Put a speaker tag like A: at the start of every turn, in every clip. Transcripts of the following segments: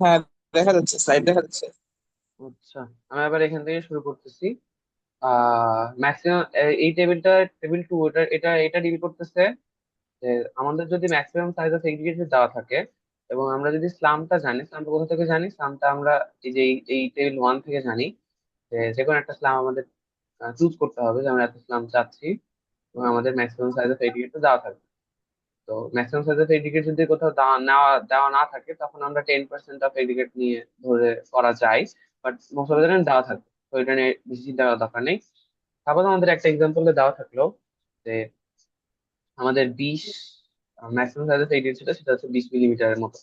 A: হ্যাঁ, দেখা যাচ্ছে, স্লাইড দেখা যাচ্ছে।
B: আচ্ছা, আমি আবার এখান থেকে শুরু করতেছি। ম্যাক্সিমাম এই টেবিলটা, টেবিল টু, এটা এটা ডিল করতেছে যে আমাদের যদি ম্যাক্সিমাম সাইজ অফ এগ্রিগেট দেওয়া থাকে, এবং আমরা যদি স্লামটা জানি, স্লামটা কোথা থেকে জানি, স্লামটা আমরা এই যে এই টেবিল ওয়ান থেকে জানি। যে যে কোনো একটা স্লাম আমাদের চুজ করতে হবে যে আমরা এত স্লাম চাচ্ছি, এবং আমাদের ম্যাক্সিমাম সাইজ অফ এগ্রিগেট দেওয়া থাকবে। তো ম্যাক্সিমাম সাইজ অফ এগ্রিগেট যদি কোথাও দেওয়া না থাকে, তখন আমরা 10% অফ এগ্রিগেট নিয়ে ধরে করা যায়। But most of the time দেওয়া থাকবে, তো এটা নিয়ে বেশি চিন্তা করার দরকার নেই। সাপোজ আমাদের একটা এক্সাম্পলে দেওয়া থাকলো যে আমাদের 20 ম্যাক্সিমাম সাইজ অফ এগ্রিগেট সেটা হচ্ছে 20 মিলিমিটারের মতো,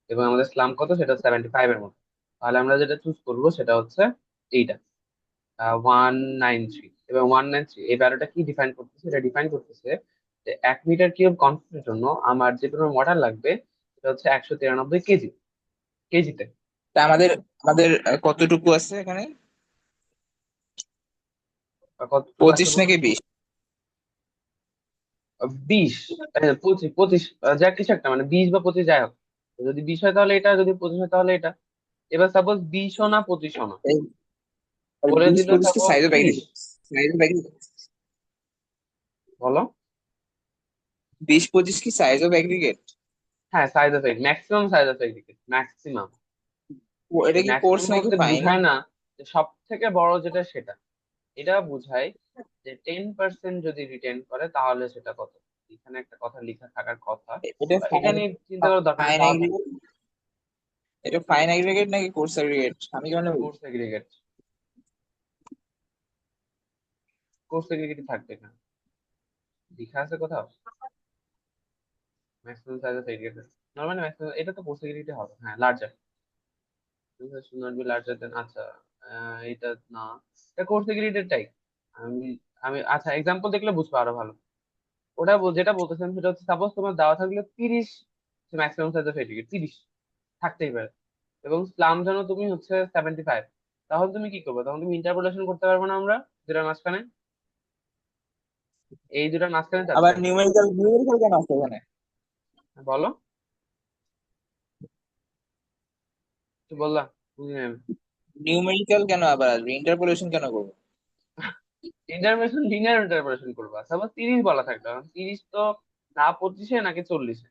B: এবং আমাদের স্লাম কত, সেটা 75 এর মতো। তাহলে আমরা যেটা চুজ করবো সেটা হচ্ছে এইটা, 193। এবং 193 এই ভ্যালুটা কি ডিফাইন করতেছে, এটা ডিফাইন করতেছে যে 1 মিটার কিউব কনক্রিটের জন্য আমার যে পরিমাণ ওয়াটার লাগবে সেটা হচ্ছে 193 কেজি, কেজিতে।
A: তা আমাদের আমাদের কতটুকু আছে এখানে?
B: কতটুকু আছে
A: 25
B: বলতে
A: নাকি 20?
B: 20, 25, 25, যা কিছু একটা, মানে 20 বা 25 যাই হোক। তো যদি 20 হয় তাহলে এটা, যদি 25 হয় তাহলে এটা। এবার সাপোজ 20ও না 25ও না,
A: এই
B: বলে
A: 20
B: দিল
A: 25 কি
B: suppose
A: size of
B: 30।
A: Aggregate? Size of aggregate.
B: বলো।
A: 20 25 কি সাইজ অফ এগ্রিগেট?
B: হ্যাঁ, size of maximum size of maximum.
A: এটা
B: এই
A: কি কোর্স
B: ম্যাক্সিমাম
A: নাকি
B: বলতে
A: ফাইন?
B: বুঝায় না যে সব থেকে বড় যেটা সেটা, এটা বুঝায় যে 10% যদি রিটেন করে তাহলে সেটা কত। এখানে একটা কথা লেখা থাকার কথা,
A: এটা
B: বা এটা
A: ফাইন,
B: নিয়ে চিন্তা করার দরকার নেই,
A: ফাইন
B: তাও থাকবে।
A: এগ্রিগেট? এটা ফাইন এগ্রিগেট নাকি কোর্স এগ্রিগেট, আমি কেমন
B: কোর্স
A: বুঝবো?
B: এগ্রিগেট, কোর্স এগ্রিগেট থাকবে এখানে, লেখা আছে কোথাও maximum size of aggregate. Normally maximum এটা তো কোর্স এগ্রিগেট হবে, হ্যাঁ larger, should not be larger than, আচ্ছা এটা না, এটা কোর্স এগ্রিগেটের টাইপ। আমি আমি আচ্ছা এক্সাম্পল দেখলে বুঝবো আরো ভালো। ওটা যেটা বলতেছেন সেটা হচ্ছে, সাপোজ তোমার দেওয়া থাকলে 30 ম্যাক্সিমাম সাইজ অফ এটিকে 30 থাকতেই পারে, এবং স্লাম জানো তুমি হচ্ছে 75। তাহলে তুমি কি করবে, তখন তুমি ইন্টারপোলেশন করতে পারবে না আমরা দুটার মাঝখানে, এই দুটার মাঝখানে চাচ্ছি
A: আবার
B: আমরা।
A: নিউমেরিক্যাল নিউমেরিক্যাল কেন আছে এখানে?
B: বলো, কি বললা, বুঝি নাই আমি।
A: নিউমেরিক্যাল কেন আবার আসবে, ইন্টারপোলেশন কেন করবো?
B: ইন্টারপোলেশন, লিনিয়ার ইন্টারপোলেশন করবা। সাপোজ 30 বলা থাকলো, এখন 30 তো না 25-এ নাকি 40-এ,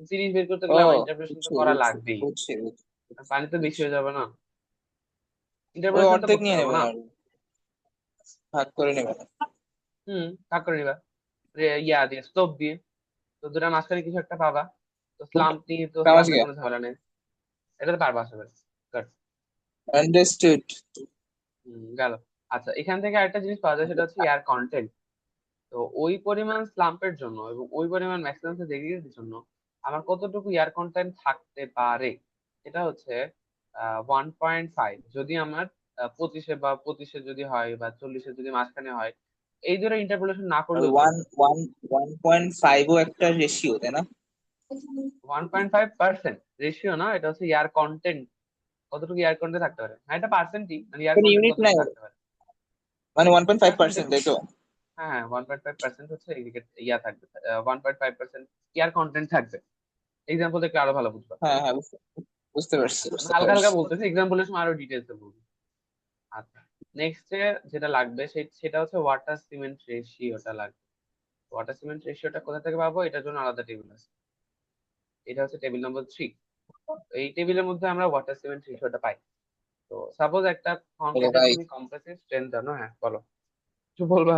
B: 30 বের করতে
A: ও,
B: গেলে আমার ইন্টারপোলেশন তো
A: বুঝছি
B: করা
A: বুঝছি
B: লাগবেই।
A: বুঝছি বুঝছি
B: পানি তো বেশি
A: বুঝছি।
B: হয়ে যাবে না,
A: ওই
B: ইন্টারপোলেশন তো
A: অর্ধেক
B: করতে
A: নিয়ে
B: পারবো
A: নেবেন
B: না।
A: আর ভাগ করে নেবেন।
B: হুম, ভাগ করে নিবা, ইয়া দিয়ে, স্টোভ দিয়ে। তো দুটার মাঝখানে কিছু একটা পাবা। তো স্লাম নিয়ে, তো স্লাম
A: সমাজ
B: নিয়ে
A: গা
B: কোনো ঝামেলা নেই, এটা তো পারবা আসলে। Good.
A: আন্ডারস্টুড।
B: গেল। আচ্ছা, এখান থেকে আরেকটা জিনিস পাওয়া যায়, সেটা হচ্ছে এয়ার কন্টেন্ট। তো ওই পরিমাণ স্লাম্পের জন্য এবং ওই পরিমাণ ম্যাক্সিমাম ডেগ্রির জন্য আমার কতটুকু এয়ার কন্টেন্ট থাকতে পারে, এটা হচ্ছে 1.5। যদি আমার 25-এ যদি হয়, বা 40-এ যদি মাঝখানে হয়, এই দুটো ইন্টারপোলেশন না
A: আর
B: করলেও
A: ওয়ান
B: চলবে।
A: ওয়ান 1.5ও একটা রেশিও, তাই না?
B: 1.5% রেশিও না, এটা হচ্ছে এয়ার কন্টেন্ট, কতটুকু এয়ার কন্টেন্ট থাকতে পারে। হ্যাঁ, এটা পার্সেন্টই, মানে এয়ার
A: কোনো
B: কন্টেন্ট
A: ইউনিট নাই
B: কতটুকু
A: ওর?
B: থাকতে পারে।
A: মানে 1.5%,
B: পার্সেন্টেজ,
A: তাই তো?
B: হ্যাঁ হ্যাঁ, 1.5% হচ্ছে ইয়া থাকবে, 1.5% এয়ার কন্টেন্ট থাকবে। এক্সাম্পল দেখলে আরো ভালো বুঝবা।
A: হ্যাঁ হ্যাঁ, বুঝতে বুঝতে পারছি
B: আচ্ছা, আমি
A: বুঝতে
B: হালকা হালকা
A: পারছি।
B: বলতেছি, এক্সাম্পলের সময় আরো ডিটেলসে বলবো। আচ্ছা, নেক্সট যেটা লাগবে সেটা হচ্ছে ওয়াটার সিমেন্ট রেশিওটা লাগবে। ওয়াটার সিমেন্ট রেশিওটা কোথা থেকে পাবো, এটার জন্য আলাদা টেবিল আছে। এটা হচ্ছে টেবিল নম্বর 3। এই টেবিলের মধ্যে আমরা ওয়াটার সিমেন্ট রেশিওটা পাই। তো সাপোজ একটা
A: ওরে
B: কংক্রিটের
A: ভাই।
B: তুমি কম্প্রেসিভ স্ট্রেংথ জানো, হ্যাঁ বলো, কিছু বলবা।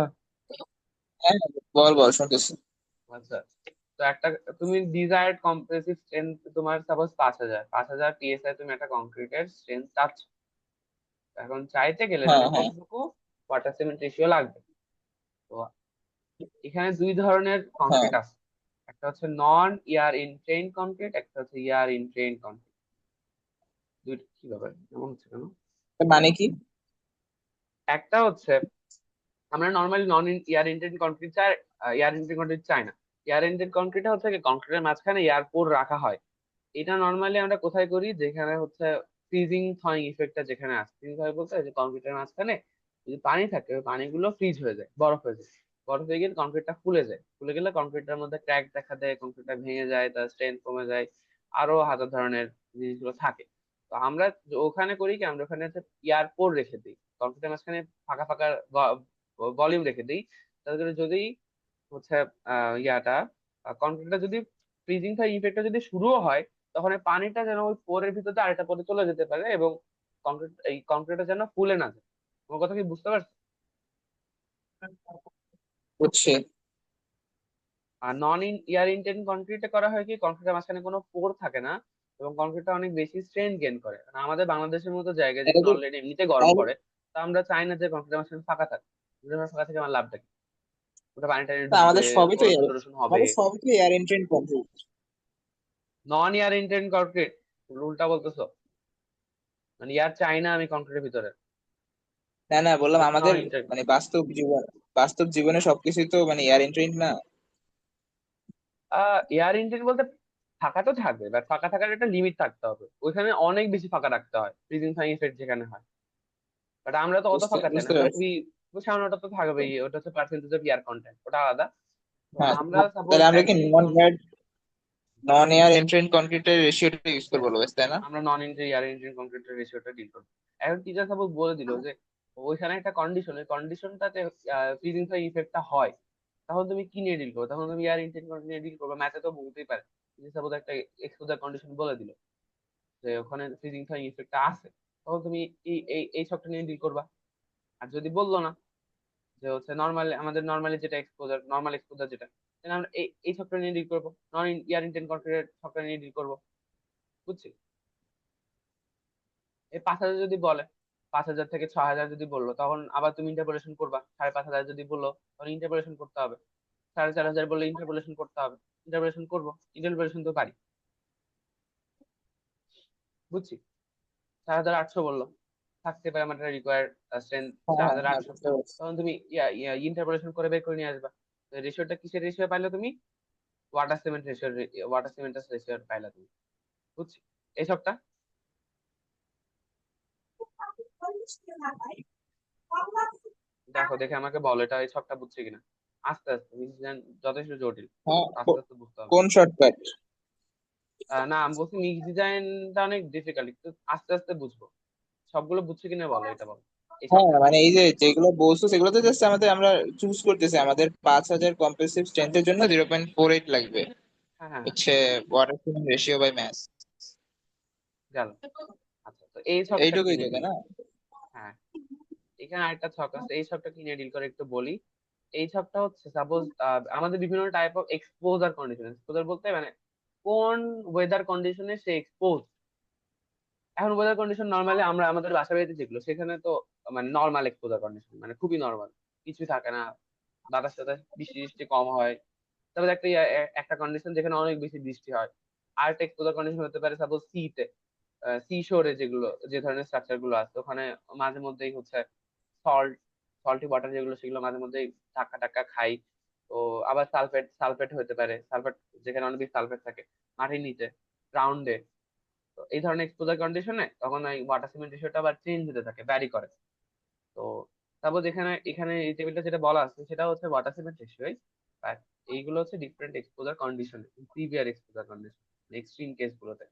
A: হ্যাঁ, বল বল, শুনতেছি।
B: আচ্ছা, তো একটা, তুমি ডিজায়ার্ড কম্প্রেসিভ স্ট্রেংথ তোমার সাপোজ 5,000 পিএসআই, তুমি একটা কংক্রিটের স্ট্রেংথ চাচ্ছ। এখন চাইতে গেলে
A: হ্যাঁ
B: তোমার
A: হ্যাঁ
B: কতটুকু ওয়াটার সিমেন্ট রেশিও লাগবে। তো এখানে দুই ধরনের
A: হ্যাঁ।
B: কংক্রিট আছে, একটা হচ্ছে নন ইয়ার ইনট্রেইন কংক্রিট, একটা হচ্ছে ইয়ার ইনট্রেইন কংক্রিট। দুইটা কি ব্যাপার এমন হচ্ছে কেন?
A: এর মানে কি?
B: একটা হচ্ছে, আমরা নর্মালি নন ইয়ার ইনট্রেইন কংক্রিট চাই, ইয়ার ইনট্রেইন কংক্রিট চাই না। ইয়ার ইনট্রেইন কংক্রিট হচ্ছে কি, কংক্রিটের মাঝখানে এয়ার পোর রাখা হয়। এটা নর্মালি আমরা কোথায় করি, যেখানে হচ্ছে ফ্রিজিং থয়িং ইফেক্টটা যেখানে আসে। ফ্রিজিং থয়িং বলতে যে কংক্রিটের মাঝখানে যদি পানি থাকে, ওই পানিগুলো ফ্রিজ হয়ে যায়, বরফ হয়ে যায়। বরফ হয়ে গেলে কংক্রিটটা ফুলে যায়, ফুলে গেলে কংক্রিটটার মধ্যে ক্র্যাক দেখা দেয়, কংক্রিটটা ভেঙে যায়, তার স্ট্রেংথ কমে যায়, আরো হাজার ধরনের জিনিসগুলো থাকে। তো আমরা ওখানে করি কি, আমরা ওখানে হচ্ছে ইয়ার পোর রেখে দিই, কম্পিউটার মাঝখানে ফাঁকা ফাঁকা ভলিউম রেখে দিই। তাহলে করে যদি হচ্ছে ইয়াটা কনক্রিটটা যদি ফ্রিজিং ফায়ার ইফেক্টটা যদি শুরুও হয়, তখন এই পানিটা যেন ওই পোরের ভিতর দিয়ে আরেকটা পরে চলে যেতে পারে, এবং কংক্রিটটা যেন ফুলে না যায়। তোমার কথা কি বুঝতে পারছো?
A: বুঝছি।
B: আর নন ইয়ার ইনটেন্ট কংক্রিটে করা হয় কি, কংক্রিটের মাঝখানে কোনো পোর থাকে না, এবং কংক্রিটটা অনেক বেশি স্ট্রেংথ গেইন করে। কারণ আমাদের বাংলাদেশের মতো জায়গায়
A: এটা
B: যেখানে
A: কি
B: অলরেডি এমনিতে গরম
A: তাহলে-
B: পড়ে, তো আমরা চাই না যে কংক্রিটের মাঝখানে ফাঁকা থাকে। ফাঁকা থেকে আমার লাভটা কি? ওটা পানি টানি
A: তা
B: ঢুকবে,
A: আমাদের সবই তো
B: করোশন টরোশন হবে।
A: Air entrained complete.
B: Non air entrained concrete? উল্টা বলতেছো, মানে ইয়ার চাই না আমি কংক্রিটের ভিতরে।
A: না না, বললাম আমাদের
B: নন ইন্টার
A: মানে বাস্তব জীবনে সবকিছুই তো মানে এয়ার এন্ট্রেন্ট না।
B: এয়ার ইনটেক বলতে ফাঁকা তো থাকবে, বাট ফাঁকা থাকার একটা লিমিট থাকতে হবে, ওইখানে অনেক বেশি ফাঁকা রাখতে হয় ফ্রিজিং ফাইন ইফেক্ট যেখানে হয়। বাট আমরা তো অত
A: বুঝতে
B: ফাঁকা চাই না,
A: বুঝতে
B: আমরা
A: পারছি।
B: খুবই খুবই সামান্য, ওটা তো থাকবেই, ওটা হচ্ছে পার্সেন্টেজ অফ ইয়ার কন্টেন্ট, ওটা আলাদা। তো
A: হ্যাঁ,
B: আমরা সাপোজ
A: তাহলে আমরা কি
B: একই
A: নন এয়ার এন্ট্রেন্ট কনক্রিটের রেশিওটা ইউজ করবো
B: yes,
A: অলওয়েজ, তাই না?
B: আমরা নন ইন্টার ইয়ার ইন্টার কংক্রিটের রেশিওটা ডিল করবো। এখন টিচার সাপোজ বলে দিল যে ওইখানে একটা কন্ডিশন, ওই কন্ডিশনটাতে ফ্রিজিং ফাইন ইফেক্টটা হয়, তখন তুমি কি নিয়ে ডিল করবে? তখন তুমি এয়ার ইন্টেন্ট নিয়ে ডিল করবে, ম্যাথে তো বলতেই পারে। সাপোজ একটা এক্সপোজার কন্ডিশন বলে দিল যে ওখানে ফ্রিজিং ফাইন ইফেক্টটা আছে, তখন তুমি এই এই এই সবটা নিয়ে ডিল করবা। আর যদি বললো না, যে হচ্ছে নর্মাল, আমাদের নর্মালি যেটা এক্সপোজার, নর্মাল এক্সপোজার যেটা, তাহলে আমরা এই সবটা নিয়ে ডিল করবো, নন ইয়ার ইন্টেন্ট কন্ট্রোলের সবটা নিয়ে ডিল করবো। বুঝছি? এই 5,000 যদি বলে, 5,000 থেকে 6,000 যদি বললো, তখন আবার তুমি ইন্টারপোলেশন করবা। 5,500 যদি বললো, তখন ইন্টারপোলেশন করতে হবে। 4,500 বললে ইন্টারপোলেশন করতে হবে। ইন্টারপোলেশন করবো, ইন্টারপোলেশন তো পারি। বুঝছি? 4,800 বললো, থাকতে পারে আমার রিকোয়ার্ড স্ট্রেংথ
A: হ্যাঁ
B: চার
A: হ্যাঁ
B: হাজার
A: হ্যাঁ,
B: আটশো
A: বুঝতে পারছি।
B: তখন তুমি ইন্টারপোলেশন করে বের করে নিয়ে আসবা। রেশিওটা কিসের রেশিও পাইলে তুমি? Water cement ratio, water cement ratio পাইলা তুমি। বুঝছি? এই সবটা দেখো, দেখে আমাকে বলো এটা এই সবটা বুঝছে কিনা। আস্তে আস্তে বুঝছেন, যথেষ্ট জটিল,
A: হ্যাঁ,
B: আস্তে আস্তে বুঝতে হবে।
A: কোন শর্টকাট?
B: না, আমি বলছি মিক্স ডিজাইনটা অনেক ডিফিকাল্ট, একটু আস্তে আস্তে বুঝবো। সবগুলো বুঝছে কিনা বলো, এটা বলো, এই
A: হ্যাঁ,
B: সবটা।
A: মানে এই যে যেগুলো বলছো সেগুলো তো জাস্ট আমরা চুজ করতেছি। আমাদের 5,000 কম্প্রেসিভ স্ট্রেংথের জন্য 0.48 লাগবে
B: হ্যাঁ হ্যাঁ হ্যাঁ,
A: হচ্ছে water cement ratio by mass.
B: গেল। আচ্ছা, তো এই সবটা
A: এইটুকুই
B: কিনে
A: তো, তাই
B: ডিল
A: না?
B: করো। হ্যাঁ, এখানে আরেকটা ছক আছে, এই ছকটা কিনে ডিল করে একটু বলি। এই ছকটা হচ্ছে সাপোজ আমাদের বিভিন্ন type of exposure condition, exposure বলতে মানে কোন ওয়েদার কন্ডিশনে সে এক্সপোজ। এখন ওয়েদার কন্ডিশন নর্মালি আমরা আমাদের বাসা বাড়িতে যেগুলো, সেখানে তো মানে নর্মাল এক্সপোজার কন্ডিশন, মানে খুবই নর্মাল, কিছু থাকে না, বাতাস টাতাস বৃষ্টি টিষ্টি কম হয়। তারপরে একটা কন্ডিশন যেখানে অনেক বেশি বৃষ্টি হয়। আর একটা এক্সপোজার কন্ডিশন হতে পারে সাপোজ সিতে, সি শোরে যেগুলো, যে ধরনের স্ট্রাকচার গুলো আছে ওখানে, মাঝে মধ্যেই হচ্ছে সল্ট সল্টি ওয়াটার যেগুলো, সেগুলো মাঝে মধ্যেই ধাক্কা টাক্কা খাই। তো আবার সালফেট সালফেট হতে পারে, সালফেট যেখানে অনেক বেশি সালফেট থাকে মাটির নিচে, গ্রাউন্ডে। তো এই ধরনের এক্সপোজার কন্ডিশনে তখন ওই ওয়াটার সিমেন্ট রেশিওটা আবার চেঞ্জ হতে থাকে, ভ্যারি করে। তো তারপর এখানে এখানে এই টেবিলটা যেটা বলা আছে সেটা হচ্ছে ওয়াটার সিমেন্ট রেশিওই, আর এইগুলো হচ্ছে different exposure condition, severe exposure condition, extreme case গুলোতে।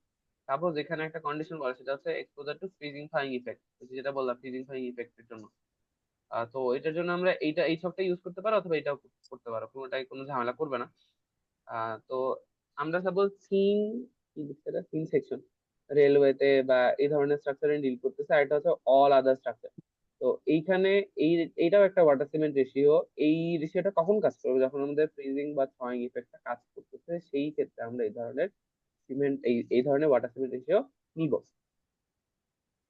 B: সাপোজ এখানে একটা কন্ডিশন বলা, সেটা হচ্ছে এক্সপোজার টু ফ্রিজিং ফাইং ইফেক্ট, যেটা বললাম ফ্রিজিং ফাইং ইফেক্টের জন্য। তো এটার জন্য আমরা এই সবটা ইউজ করতে পারো, অথবা এটাও করতে পারো, কোনোটাই কোনো ঝামেলা করবে না। তো আমরা সাপোজ থিন সেকশন রেলওয়েতে বা এই ধরনের স্ট্রাকচারে ডিল করতেছে, আর এটা হচ্ছে অল আদার স্ট্রাকচার। তো এইখানে এই এইটাও একটা ওয়াটার সিমেন্ট রেশিও। এই রেশিওটা কখন কাজ করবে? যখন আমাদের ফ্রিজিং বা থ্রয়িং ইফেক্টটা কাজ করতেছে, সেই ক্ষেত্রে আমরা এই ধরনের সিমেন্ট, এই ধরনের ওয়াটার সিমেন্ট রেশিও নিব।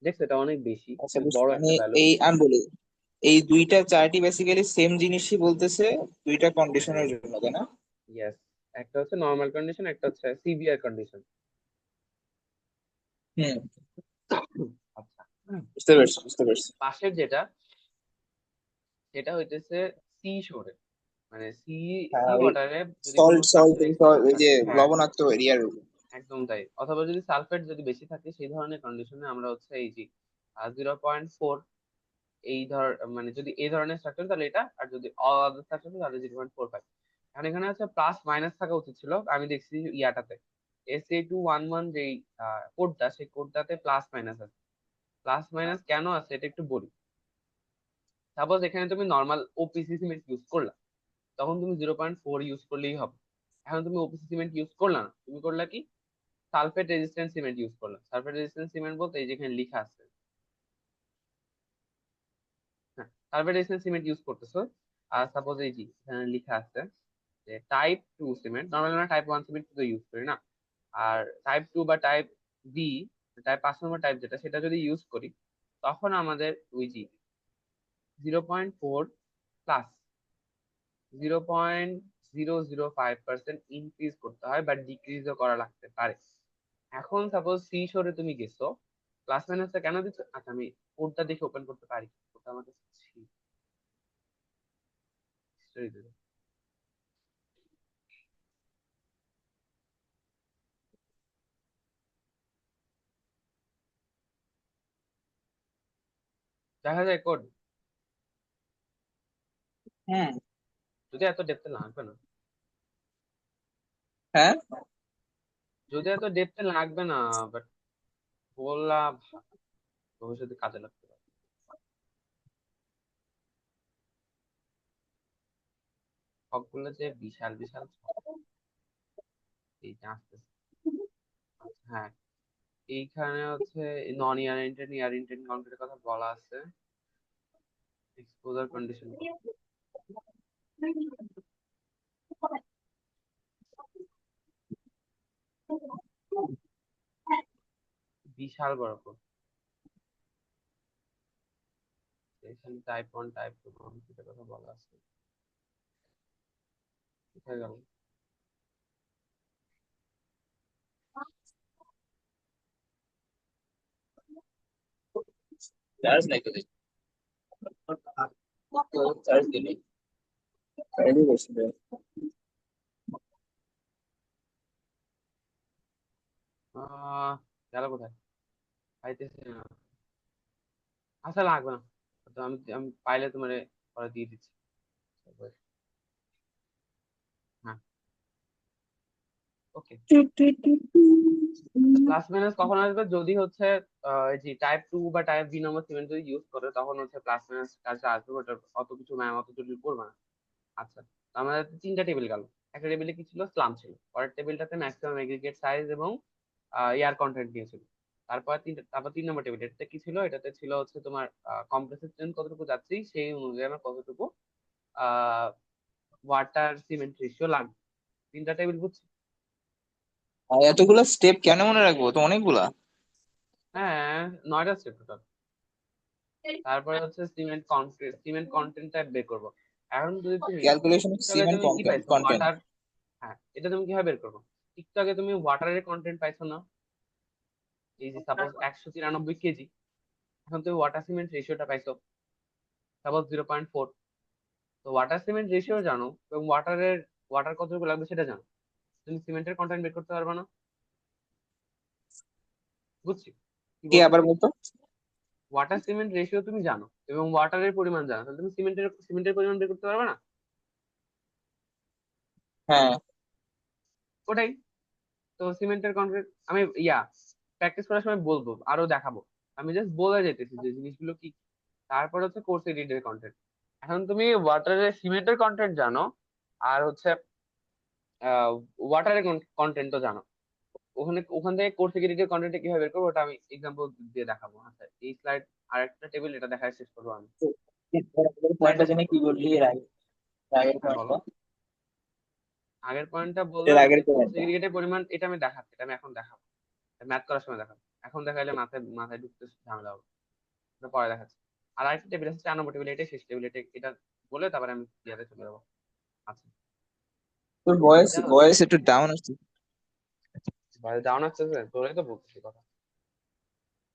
B: দেখছো, এটা অনেক বেশি,
A: আচ্ছা,
B: অনেক বড়
A: মানে
B: একটা ভ্যালু।
A: এই আমি বলি, এই দুইটা চার্টই বেসিক্যালি সেম জিনিসই বলতেছে দুইটা কন্ডিশনের জন্য, তাই না?
B: ইয়েস, একটা হচ্ছে নর্মাল কন্ডিশন, একটা হচ্ছে সিভিয়ার কন্ডিশন।
A: হুম,
B: আচ্ছা,
A: বুঝতে পারছি বুঝতে পারছি।
B: পাশের যেটা, সেটা হইতেছে সি শোরে, মানে সি
A: হ্যাঁ,
B: সি
A: ওই
B: ওয়াটারে যদি কোনো
A: সল্ট সল্ট
B: স্ট্রাকচার এক্সপোজ
A: ওই যে
B: থাকে। হ্যাঁ,
A: লবণাক্ত এরিয়ার।
B: একদম তাই, অথবা যদি সালফেট যদি বেশি থাকে, সেই ধরনের কন্ডিশনে আমরা হচ্ছে এই যে 0.4, এই মানে যদি এই ধরনের স্ট্রাকচার তাহলে এটা, আর যদি অল আদার স্ট্রাকচার তাহলে 0.45। এখন এখানে হচ্ছে প্লাস মাইনাস থাকা উচিত ছিল, আমি দেখছি ইয়াটাতে SA211 যেই কোডটা, সেই কোডটাতে প্লাস মাইনাস আছে। প্লাস মাইনাস কেন আছে এটা একটু বলি। সাপোজ এখানে তুমি নর্মাল ওপিসি সিমেন্ট ইউজ করলা, তখন তুমি 0.4 ইউজ করলেই হবে। এখন তুমি ওপিসি সিমেন্ট ইউজ করলা না, তুমি করলা কি, সালফেট রেজিস্ট্যান্ট সিমেন্ট ইউজ করলা। সালফেট রেজিস্ট্যান্ট সিমেন্ট বলতে এই যেখানে লেখা আছে, হ্যাঁ, সালফেট রেজিস্ট্যান্ট সিমেন্ট ইউজ করতেছো। আর সাপোজ এই যে এখানে লেখা আছে যে টাইপ 2 সিমেন্ট, নর্মালি আমরা টাইপ 1 সিমেন্ট তো ইউজ করি না। আর টাইপ 2 বা টাইপ B, টাইপ 5 নম্বর টাইপ যেটা, সেটা যদি ইউজ করি, তখন আমাদের ওই যে 0.4 প্লাস 0.005% ইনক্রিজ করতে হয়, বা ডিক্রিজও করা লাগতে পারে। এখন সাপোজ সি শোরে তুমি গেছো, প্লাস মাইনাসটা কেন দিচ্ছ? আচ্ছা, আমি কোডটা দেখে ওপেন করতে পারি, ওটা আমার কাছে history দেবে। দেখা যায় কোড,
A: হুম।
B: যদি এত ডেপথে লাগবে না,
A: হ্যাঁ,
B: যদি এত ডেপথে লাগবে না, বাট বললাম ভবিষ্যতে কাজে লাগতে পারে। সবগুলো যে বিশাল বিশাল ছক, এইটা আসতেছে। আচ্ছা, হ্যাঁ, এইখানে হচ্ছে নন ইয়ার ইন্টেন্ট, ইয়ার ইন্টেন্ট কাউন্টের কথা বলা আছে। এক্সপোজার কন্ডিশন বিশাল বড় code। এখানে টাইপ 1 টাইপ 2 কম্পিউটার কথা বলা আছে। কোথায় গেল?
A: চার্জ নাই তো দেখি। চার্জ দিলি, চার্জই বসবে।
B: আহ গেল কোথায়? পাইতেছি না। আচ্ছা, লাগবে না। তো আমি আমি পাইলে তোমার পরে দিয়ে দিচ্ছি। হ্যাঁ, ওকে। প্লাস মাইনাস কখন আসবে? যদি হচ্ছে এই যে টাইপ 2 বা টাইপ B নম্বর সিমেন্ট যদি ইউজ করে, তখন হচ্ছে প্লাস মাইনাস কাজটা আসবে। ওটা অত কিছু ম্যাম অত জটিল করবে না। আচ্ছা, তো আমাদের তিনটা টেবিল গেল। একটা টেবিলে কি ছিল? স্লাম ছিল। পরের টেবিলটাতে ম্যাক্সিমাম এগ্রিগেট সাইজ এবং এয়ার কন্টেন্ট নিয়েছিল। তারপর 3 নম্বর টেবিল, এটাতে কি ছিল? এটাতে ছিল হচ্ছে তোমার কম্প্রেসর স্ট্রেন্থ কতটুকু যাচ্ছি, সেই অনুযায়ী আমার কতটুকু ওয়াটার সিমেন্ট রেশিও লাগবে। তিনটা টেবিল বুঝছি।
A: আর এতগুলা স্টেপ কেন মনে রাখবো, তো অনেকগুলা।
B: হ্যাঁ, 9টা স্টেপ টোটাল। তারপরে হচ্ছে সিমেন্ট কন্টেন্টটা বের করবো। এখন যদি তুমি
A: ক্যালকুলেশন অফ
B: একটু আগে
A: সিমেন্ট
B: তুমি কি পাইছো?
A: কন্টেন্ট।
B: ওয়াটার। হ্যাঁ, এটা তুমি কিভাবে বের করবো? একটু আগে তুমি ওয়াটারের কন্টেন্ট পাইছো না? এই যে সাপোজ 193 কেজি, এখন তুমি ওয়াটার সিমেন্ট রেশিওটা পাইছো সাপোজ 0.4। তো ওয়াটার সিমেন্ট রেশিও জানো এবং ওয়াটার কতটুকু লাগবে সেটা জানো, তুমি সিমেন্টের কন্টেন্ট বের করতে পারবে না। বুঝছি কি
A: কি আবার
B: বলতেছি।
A: বলতো?
B: ওয়াটার সিমেন্ট রেশিও তুমি জানো এবং ওয়াটারের পরিমাণ জানো, তাহলে তুমি সিমেন্টের পরিমাণ বের করতে পারবে না।
A: হ্যাঁ।
B: ওটাই। তো সিমেন্টের কন্ক্রিট আমি প্র্যাকটিস করার সময় বলবো, আরো দেখাবো। আমি জাস্ট বলে যেতেছি যে জিনিসগুলো কি কি। তারপর হচ্ছে কোর্স এডিটের কন্টেন্ট। এখন তুমি ওয়াটারের সিমেন্টের কন্টেন্ট জানো, আর হচ্ছে ওয়াটারের কন্টেন্টও জানো। ওখান থেকে কোর্স এডিটের কন্টেন্ট কিভাবে বের করবো ওটা আমি এক্সাম্পল দিয়ে দেখাবো। আচ্ছা, এই স্লাইড আর একটা টেবিল, এটা দেখায় শেষ করবো আমি।
A: পয়েন্টটা
B: স্লাইডটা শেষ
A: জেনে কি
B: করবো।
A: বললি এর আগে? আগের
B: হ্যাঁ, বলো।
A: পয়েন্টটা।
B: আগের পয়েন্টটা
A: এর
B: বললাম যে
A: আগের
B: কোর্স
A: পয়েন্টটা।
B: এগ্রিগেটের পরিমাণ, এটা আমি দেখাচ্ছি, এটা আমি এখন দেখাবো। ম্যাথ করার সময় দেখাবো। এখন দেখাইলে মাথায় মাথায় ঢুকতে ঝামেলা হবে। এটা পরে দেখাচ্ছি। আর আরেকটা টেবিল আছে 4 নম্বর টেবিল, এটাই শেষ টেবিল। এটা বলে তারপরে আমি ইয়াতে চলে যাবো। আচ্ছা,
A: তোর ভয়েস
B: এটা হচ্ছে
A: ভয়েস একটু ডাউন আসছে।
B: ডাউন আসতেছে, তোরাই তো বলতেছি কথা।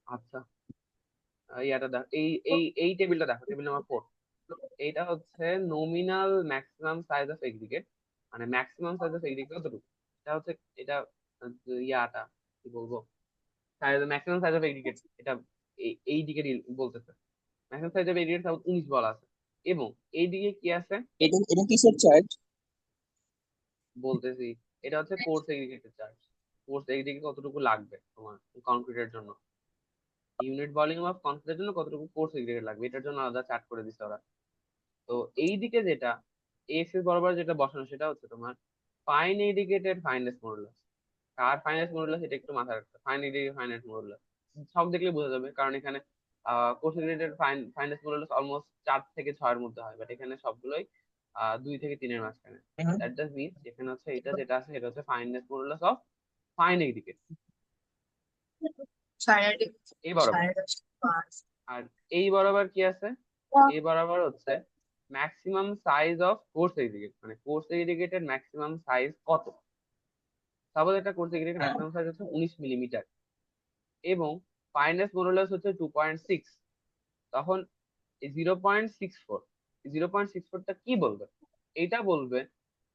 B: আচ্ছা, ইয়াটা দেখ, এই টেবিলটা দেখো, টেবিল নাম্বার 4। এইটা হচ্ছে nominal maximum size of aggregate, মানে ম্যাক্সিমাম সাইজ অফ এগ্রিগেট কতটুকু। এটা হচ্ছে, এটা ইয়াটা কি বলবো, ম্যাক্সিমাম সাইজ অফ এগ্রিগেট, এটা এই দিকে বলতেছে। ম্যাক্সিমাম সাইজ অফ এগ্রিগেট 19 বলা আছে, এবং এই দিকে কি আছে
A: এটা এটা কিসের চার্ট?
B: বলতেছি। এটা হচ্ছে কোর্স এগ্রিগেটের চার্জ। কোর্স এগ্রিগেট কতটুকু লাগবে তোমার কংক্রিটের জন্য, ইউনিট ভলিউম অফ কংক্রিটের জন্য কতটুকু কোর্স এগ্রিগেট লাগবে, এটার জন্য আলাদা চার্ট করে দিচ্ছে ওরা। তো এই দিকে যেটা এক্সিস বরাবর যেটা বসানো সেটা হচ্ছে তোমার ফাইন এডিকেটেড ফাইনেস মডুলাস। আর ফাইনাইট মডুলাস এটা একটু মাথায় রাখতে, ফাইন এডিকেটেড ফাইনাইট মডুলাস সব দেখলে বোঝা যাবে, কারণ এখানে course aggregated finite modulus almost 4 থেকে 6 এর মধ্যে হয়, বাট এখানে সবগুলোই 2 থেকে 3-এর মাঝখানে।
A: হুম।
B: দ্যাট জাস্ট মিনস এখানে হচ্ছে এটা যেটা আছে এটা হচ্ছে ফাইনাইট মডুলাস অফ ফাইন এডিকেট এই বরাবর। আর এই বরাবর কি আছে, এই বরাবর হচ্ছে maximum size of course aggregate, মানে কোর্স এগ্রিগেটের ম্যাক্সিমাম সাইজ কত। সাপোজ একটা কোর্স এগ্রিগেটের
A: হ্যাঁ
B: ম্যাক্সিমাম সাইজ হচ্ছে 19 মিলিমিটার এবং ফাইনেস মডুলাস হচ্ছে 2.6, তখন 0.64, 0.64টা কি বলবে, এটা বলবে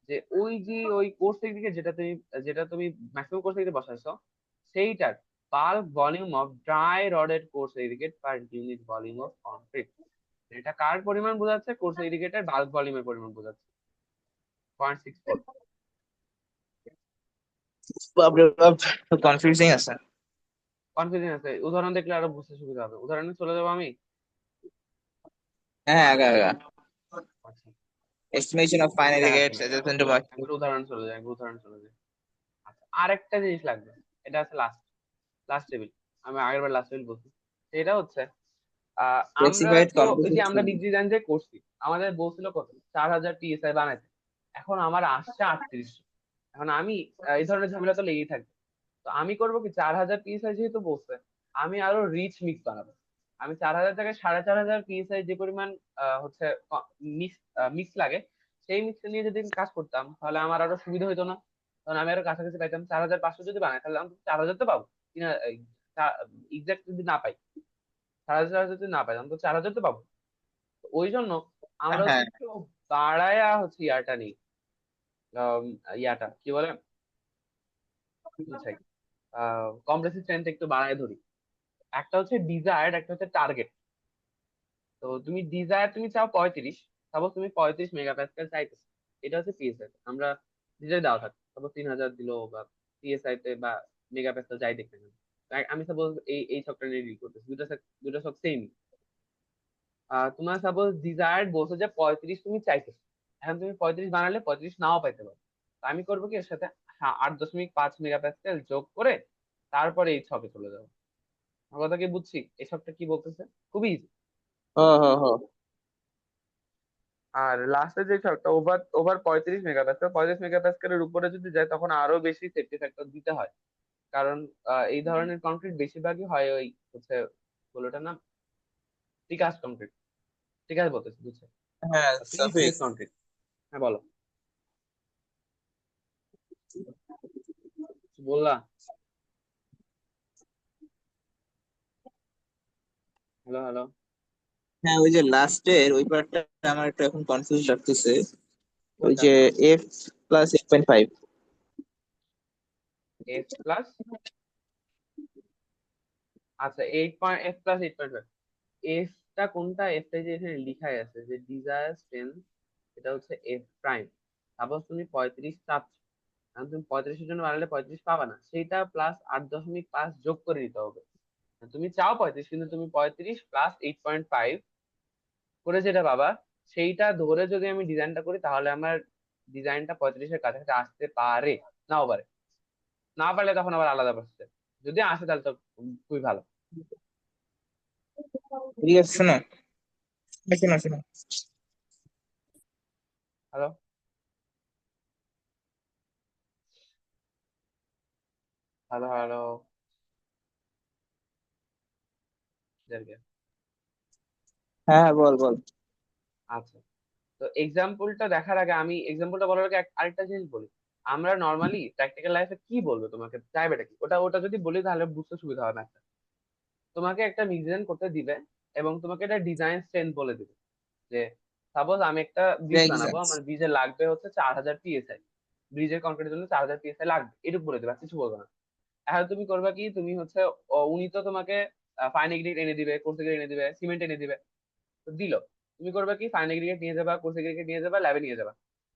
B: যে ওই যে ওই কোর্স এগ্রিগেট যেটা তুমি ম্যাক্সিমাম কোর্স এগ্রিগেট বসাইছো সেইটার bulk volume of dry rodded coarse aggregate per unit volume of concrete. এটা কার পরিমাণ বোঝাচ্ছে, কোর্স এগ্রিগেটের বাল্ক ভলিউমের পরিমাণ বোঝাচ্ছে, 0.64।
A: বাপরে বাপ, কনফিউজিং আছে।
B: কনফিউশন আছে, উদাহরণ দেখলে আরো বুঝতে সুবিধা হবে, উদাহরণে চলে যাবো আমি।
A: হ্যাঁ, আগা আগা।
B: আচ্ছা,
A: এস্টিমেশন অফ ফাইন
B: হ্যাঁ
A: এগ্রিগেট
B: চলো,
A: সাজেশন টু মার্ক।
B: একবার উদাহরণ চলে যায়, একবার উদাহরণ চলে যায়। আচ্ছা, আরেকটা জিনিস লাগবে, এটা আছে লাস্ট লাস্ট টেবিল, আমি আগের বার লাস্ট টেবিল বলছি। সেটা হচ্ছে আমরা
A: স্পেসিফাইড
B: তো ওই যে আমরা
A: কম্পোজিশন।
B: ডিগ্রি ডিজাইন যে করছি, আমাদের বলছিল কত 4000 পিএসআই বানাইতে, এখন আমার আসছে 3800। এখন আমি এই ধরনের ঝামেলা তো লেগেই থাকবে। তো আমি করবো কি, 4000 পিএসআই যেহেতু বলছে, আমি আরো রিচ মিক্স বানাবো। আমি 4000 থেকে 4500 পিএসআই যে পরিমাণ হচ্ছে মিক্স মিক্স লাগে, সেই মিক্সটা নিয়ে যদি আমি কাজ করতাম তাহলে আমার আরো সুবিধা হতো না, কারণ আমি আরো কাছাকাছি পাইতাম। 4500 যদি বানাই তাহলে আমি 4000 তো পাবো কিনা, এক্সাক্ট যদি না পাই, 4000 যদি না পাই আমি তো 4000 তো পাবো। তো ওই জন্য আমরা হচ্ছে
A: হ্যাঁ।
B: একটু বাড়ায়া হচ্ছে ইয়াটা নিই, আম, ইয়াটা কি বলে, বুঝাই, কম্প্রেসিভ স্ট্রেংথ একটু বাড়ায় ধরি। একটা হচ্ছে ডিজায়ার্ড, একটা হচ্ছে টার্গেট। তো তুমি ডিজায়ার তুমি চাও 35, সাপোজ তুমি 35 মেগাপ্যাসকেল চাইতেছো, এটা হচ্ছে পিএসআই, আমরা ডিজায়ার দেওয়া থাকে সাপোজ 3000 দিলো বা পিএসআই তে বা মেগাপ্যাসকেল যাই দেখতে না। আমি সাপোজ এই এই ছকটা নিয়ে ডিল করতেছি, দুটো ছক সেম। তোমার সাপোজ ডিজায়ার্ড বলছো যে 35 তুমি চাইতেছো, এখন তুমি 35 বানালে 35 নাও পাইতে পারো। তো আমি করবো কি এর সাথে 8.5 মেগাপ্যাসকেল যোগ করে তারপরে এই ছকে চলে যাবো। আমার কথা কি বুঝছি, এই ছকটা কি বলতেছে, খুবই easy।
A: ও হো হো।
B: আর লাস্টে যে শটটা ওভার ওভার 35 মেগাপ্যাসকেল, 35 মেগাপ্যাসকেলের উপরে যদি যায় তখন আরো বেশি সেফটি ফ্যাক্টর দিতে হয়, কারণ এই ধরনের কংক্রিট বেশিরভাগই হয় ওই হচ্ছে বলোটার নাম প্রিকাস্ট কংক্রিট, ঠিক আছে বলতেছি বুঝছো,
A: হ্যাঁ,
B: প্রি
A: সাফিক।
B: Stress concrete. হ্যাঁ বলো, কিছু বললা, হ্যালো হ্যালো।
A: হ্যাঁ, ওই যে লাস্টের ওই পার্টটা আমার একটু এখন কনফিউজ লাগতেছে। ওই
B: কোনটা,
A: যে এফ প্লাস 8.5।
B: এফ প্লাস, আচ্ছা 8.8 প্লাস 8.5, এফটা কোনটা, এফটা যে এখানে লিখাই আছে যে ডিজায়ার স্ট্রেন্থ, এটা হচ্ছে এফ প্রাইম। সাপোজ তুমি 35 চাচ্ছ, কারণ তুমি 35-এর জন্য বানালে 35 পাবা না, সেইটা প্লাস 8.5 যোগ করে নিতে হবে। তুমি চাও 35, কিন্তু তুমি 35 প্লাস 8.5 করে যেটা পাবা, সেইটা ধরে যদি আমি ডিজাইনটা করি তাহলে আমার ডিজাইনটা 35-এর কাছাকাছি আসতে পারে, নাও পারে। না পারলে তখন আবার আলাদা প্রসেস, যদি আসে তাহলে তো খুবই ভালো।
A: ঠিক আছে, শোনো শোনো শোনো।
B: হ্যালো হ্যালো হ্যালো,
A: হ্যাঁ হ্যাঁ, বল বল।
B: আচ্ছা, তো এক্সাম্পলটা দেখার আগে, আমি এক্সাম্পলটা বলার আগে আরেকটা জিনিস বলি। আমরা নর্মালি প্র্যাকটিক্যাল লাইফে কি বলবো তোমাকে, চাইবেটা কি, ওটা ওটা যদি বলি তাহলে বুঝতে সুবিধা হবে ম্যাথটা। তোমাকে একটা ডিজাইন করতে দিবে এবং তোমাকে একটা ডিজাইন স্ট্রেন্থ বলে দিবে, যে সাপোজ আমি একটা ব্রিজ বানাবো,
A: এক্সাম্পল।
B: আমার ব্রিজে লাগবে হচ্ছে 4000 পিএসআই, ব্রিজের কংক্রিটের জন্য 4000 পিএসআই লাগবে, এটুকু বলে দেবে আর কিছু বলবে না। এখন তুমি করবে কি, তুমি হচ্ছে উনি তো তোমাকে ফাইন এগ্রিগেট এনে দিবে, কোর্স এনে দিবে, সিমেন্ট এনে দিবে, তো দিল। তুমি করবে কি, ফাইন এগ্রিগেট নিয়ে যাবা, কোর্স এগ্রিগেট নিয়ে যাবা, ল্যাবে নিয়ে যাবা,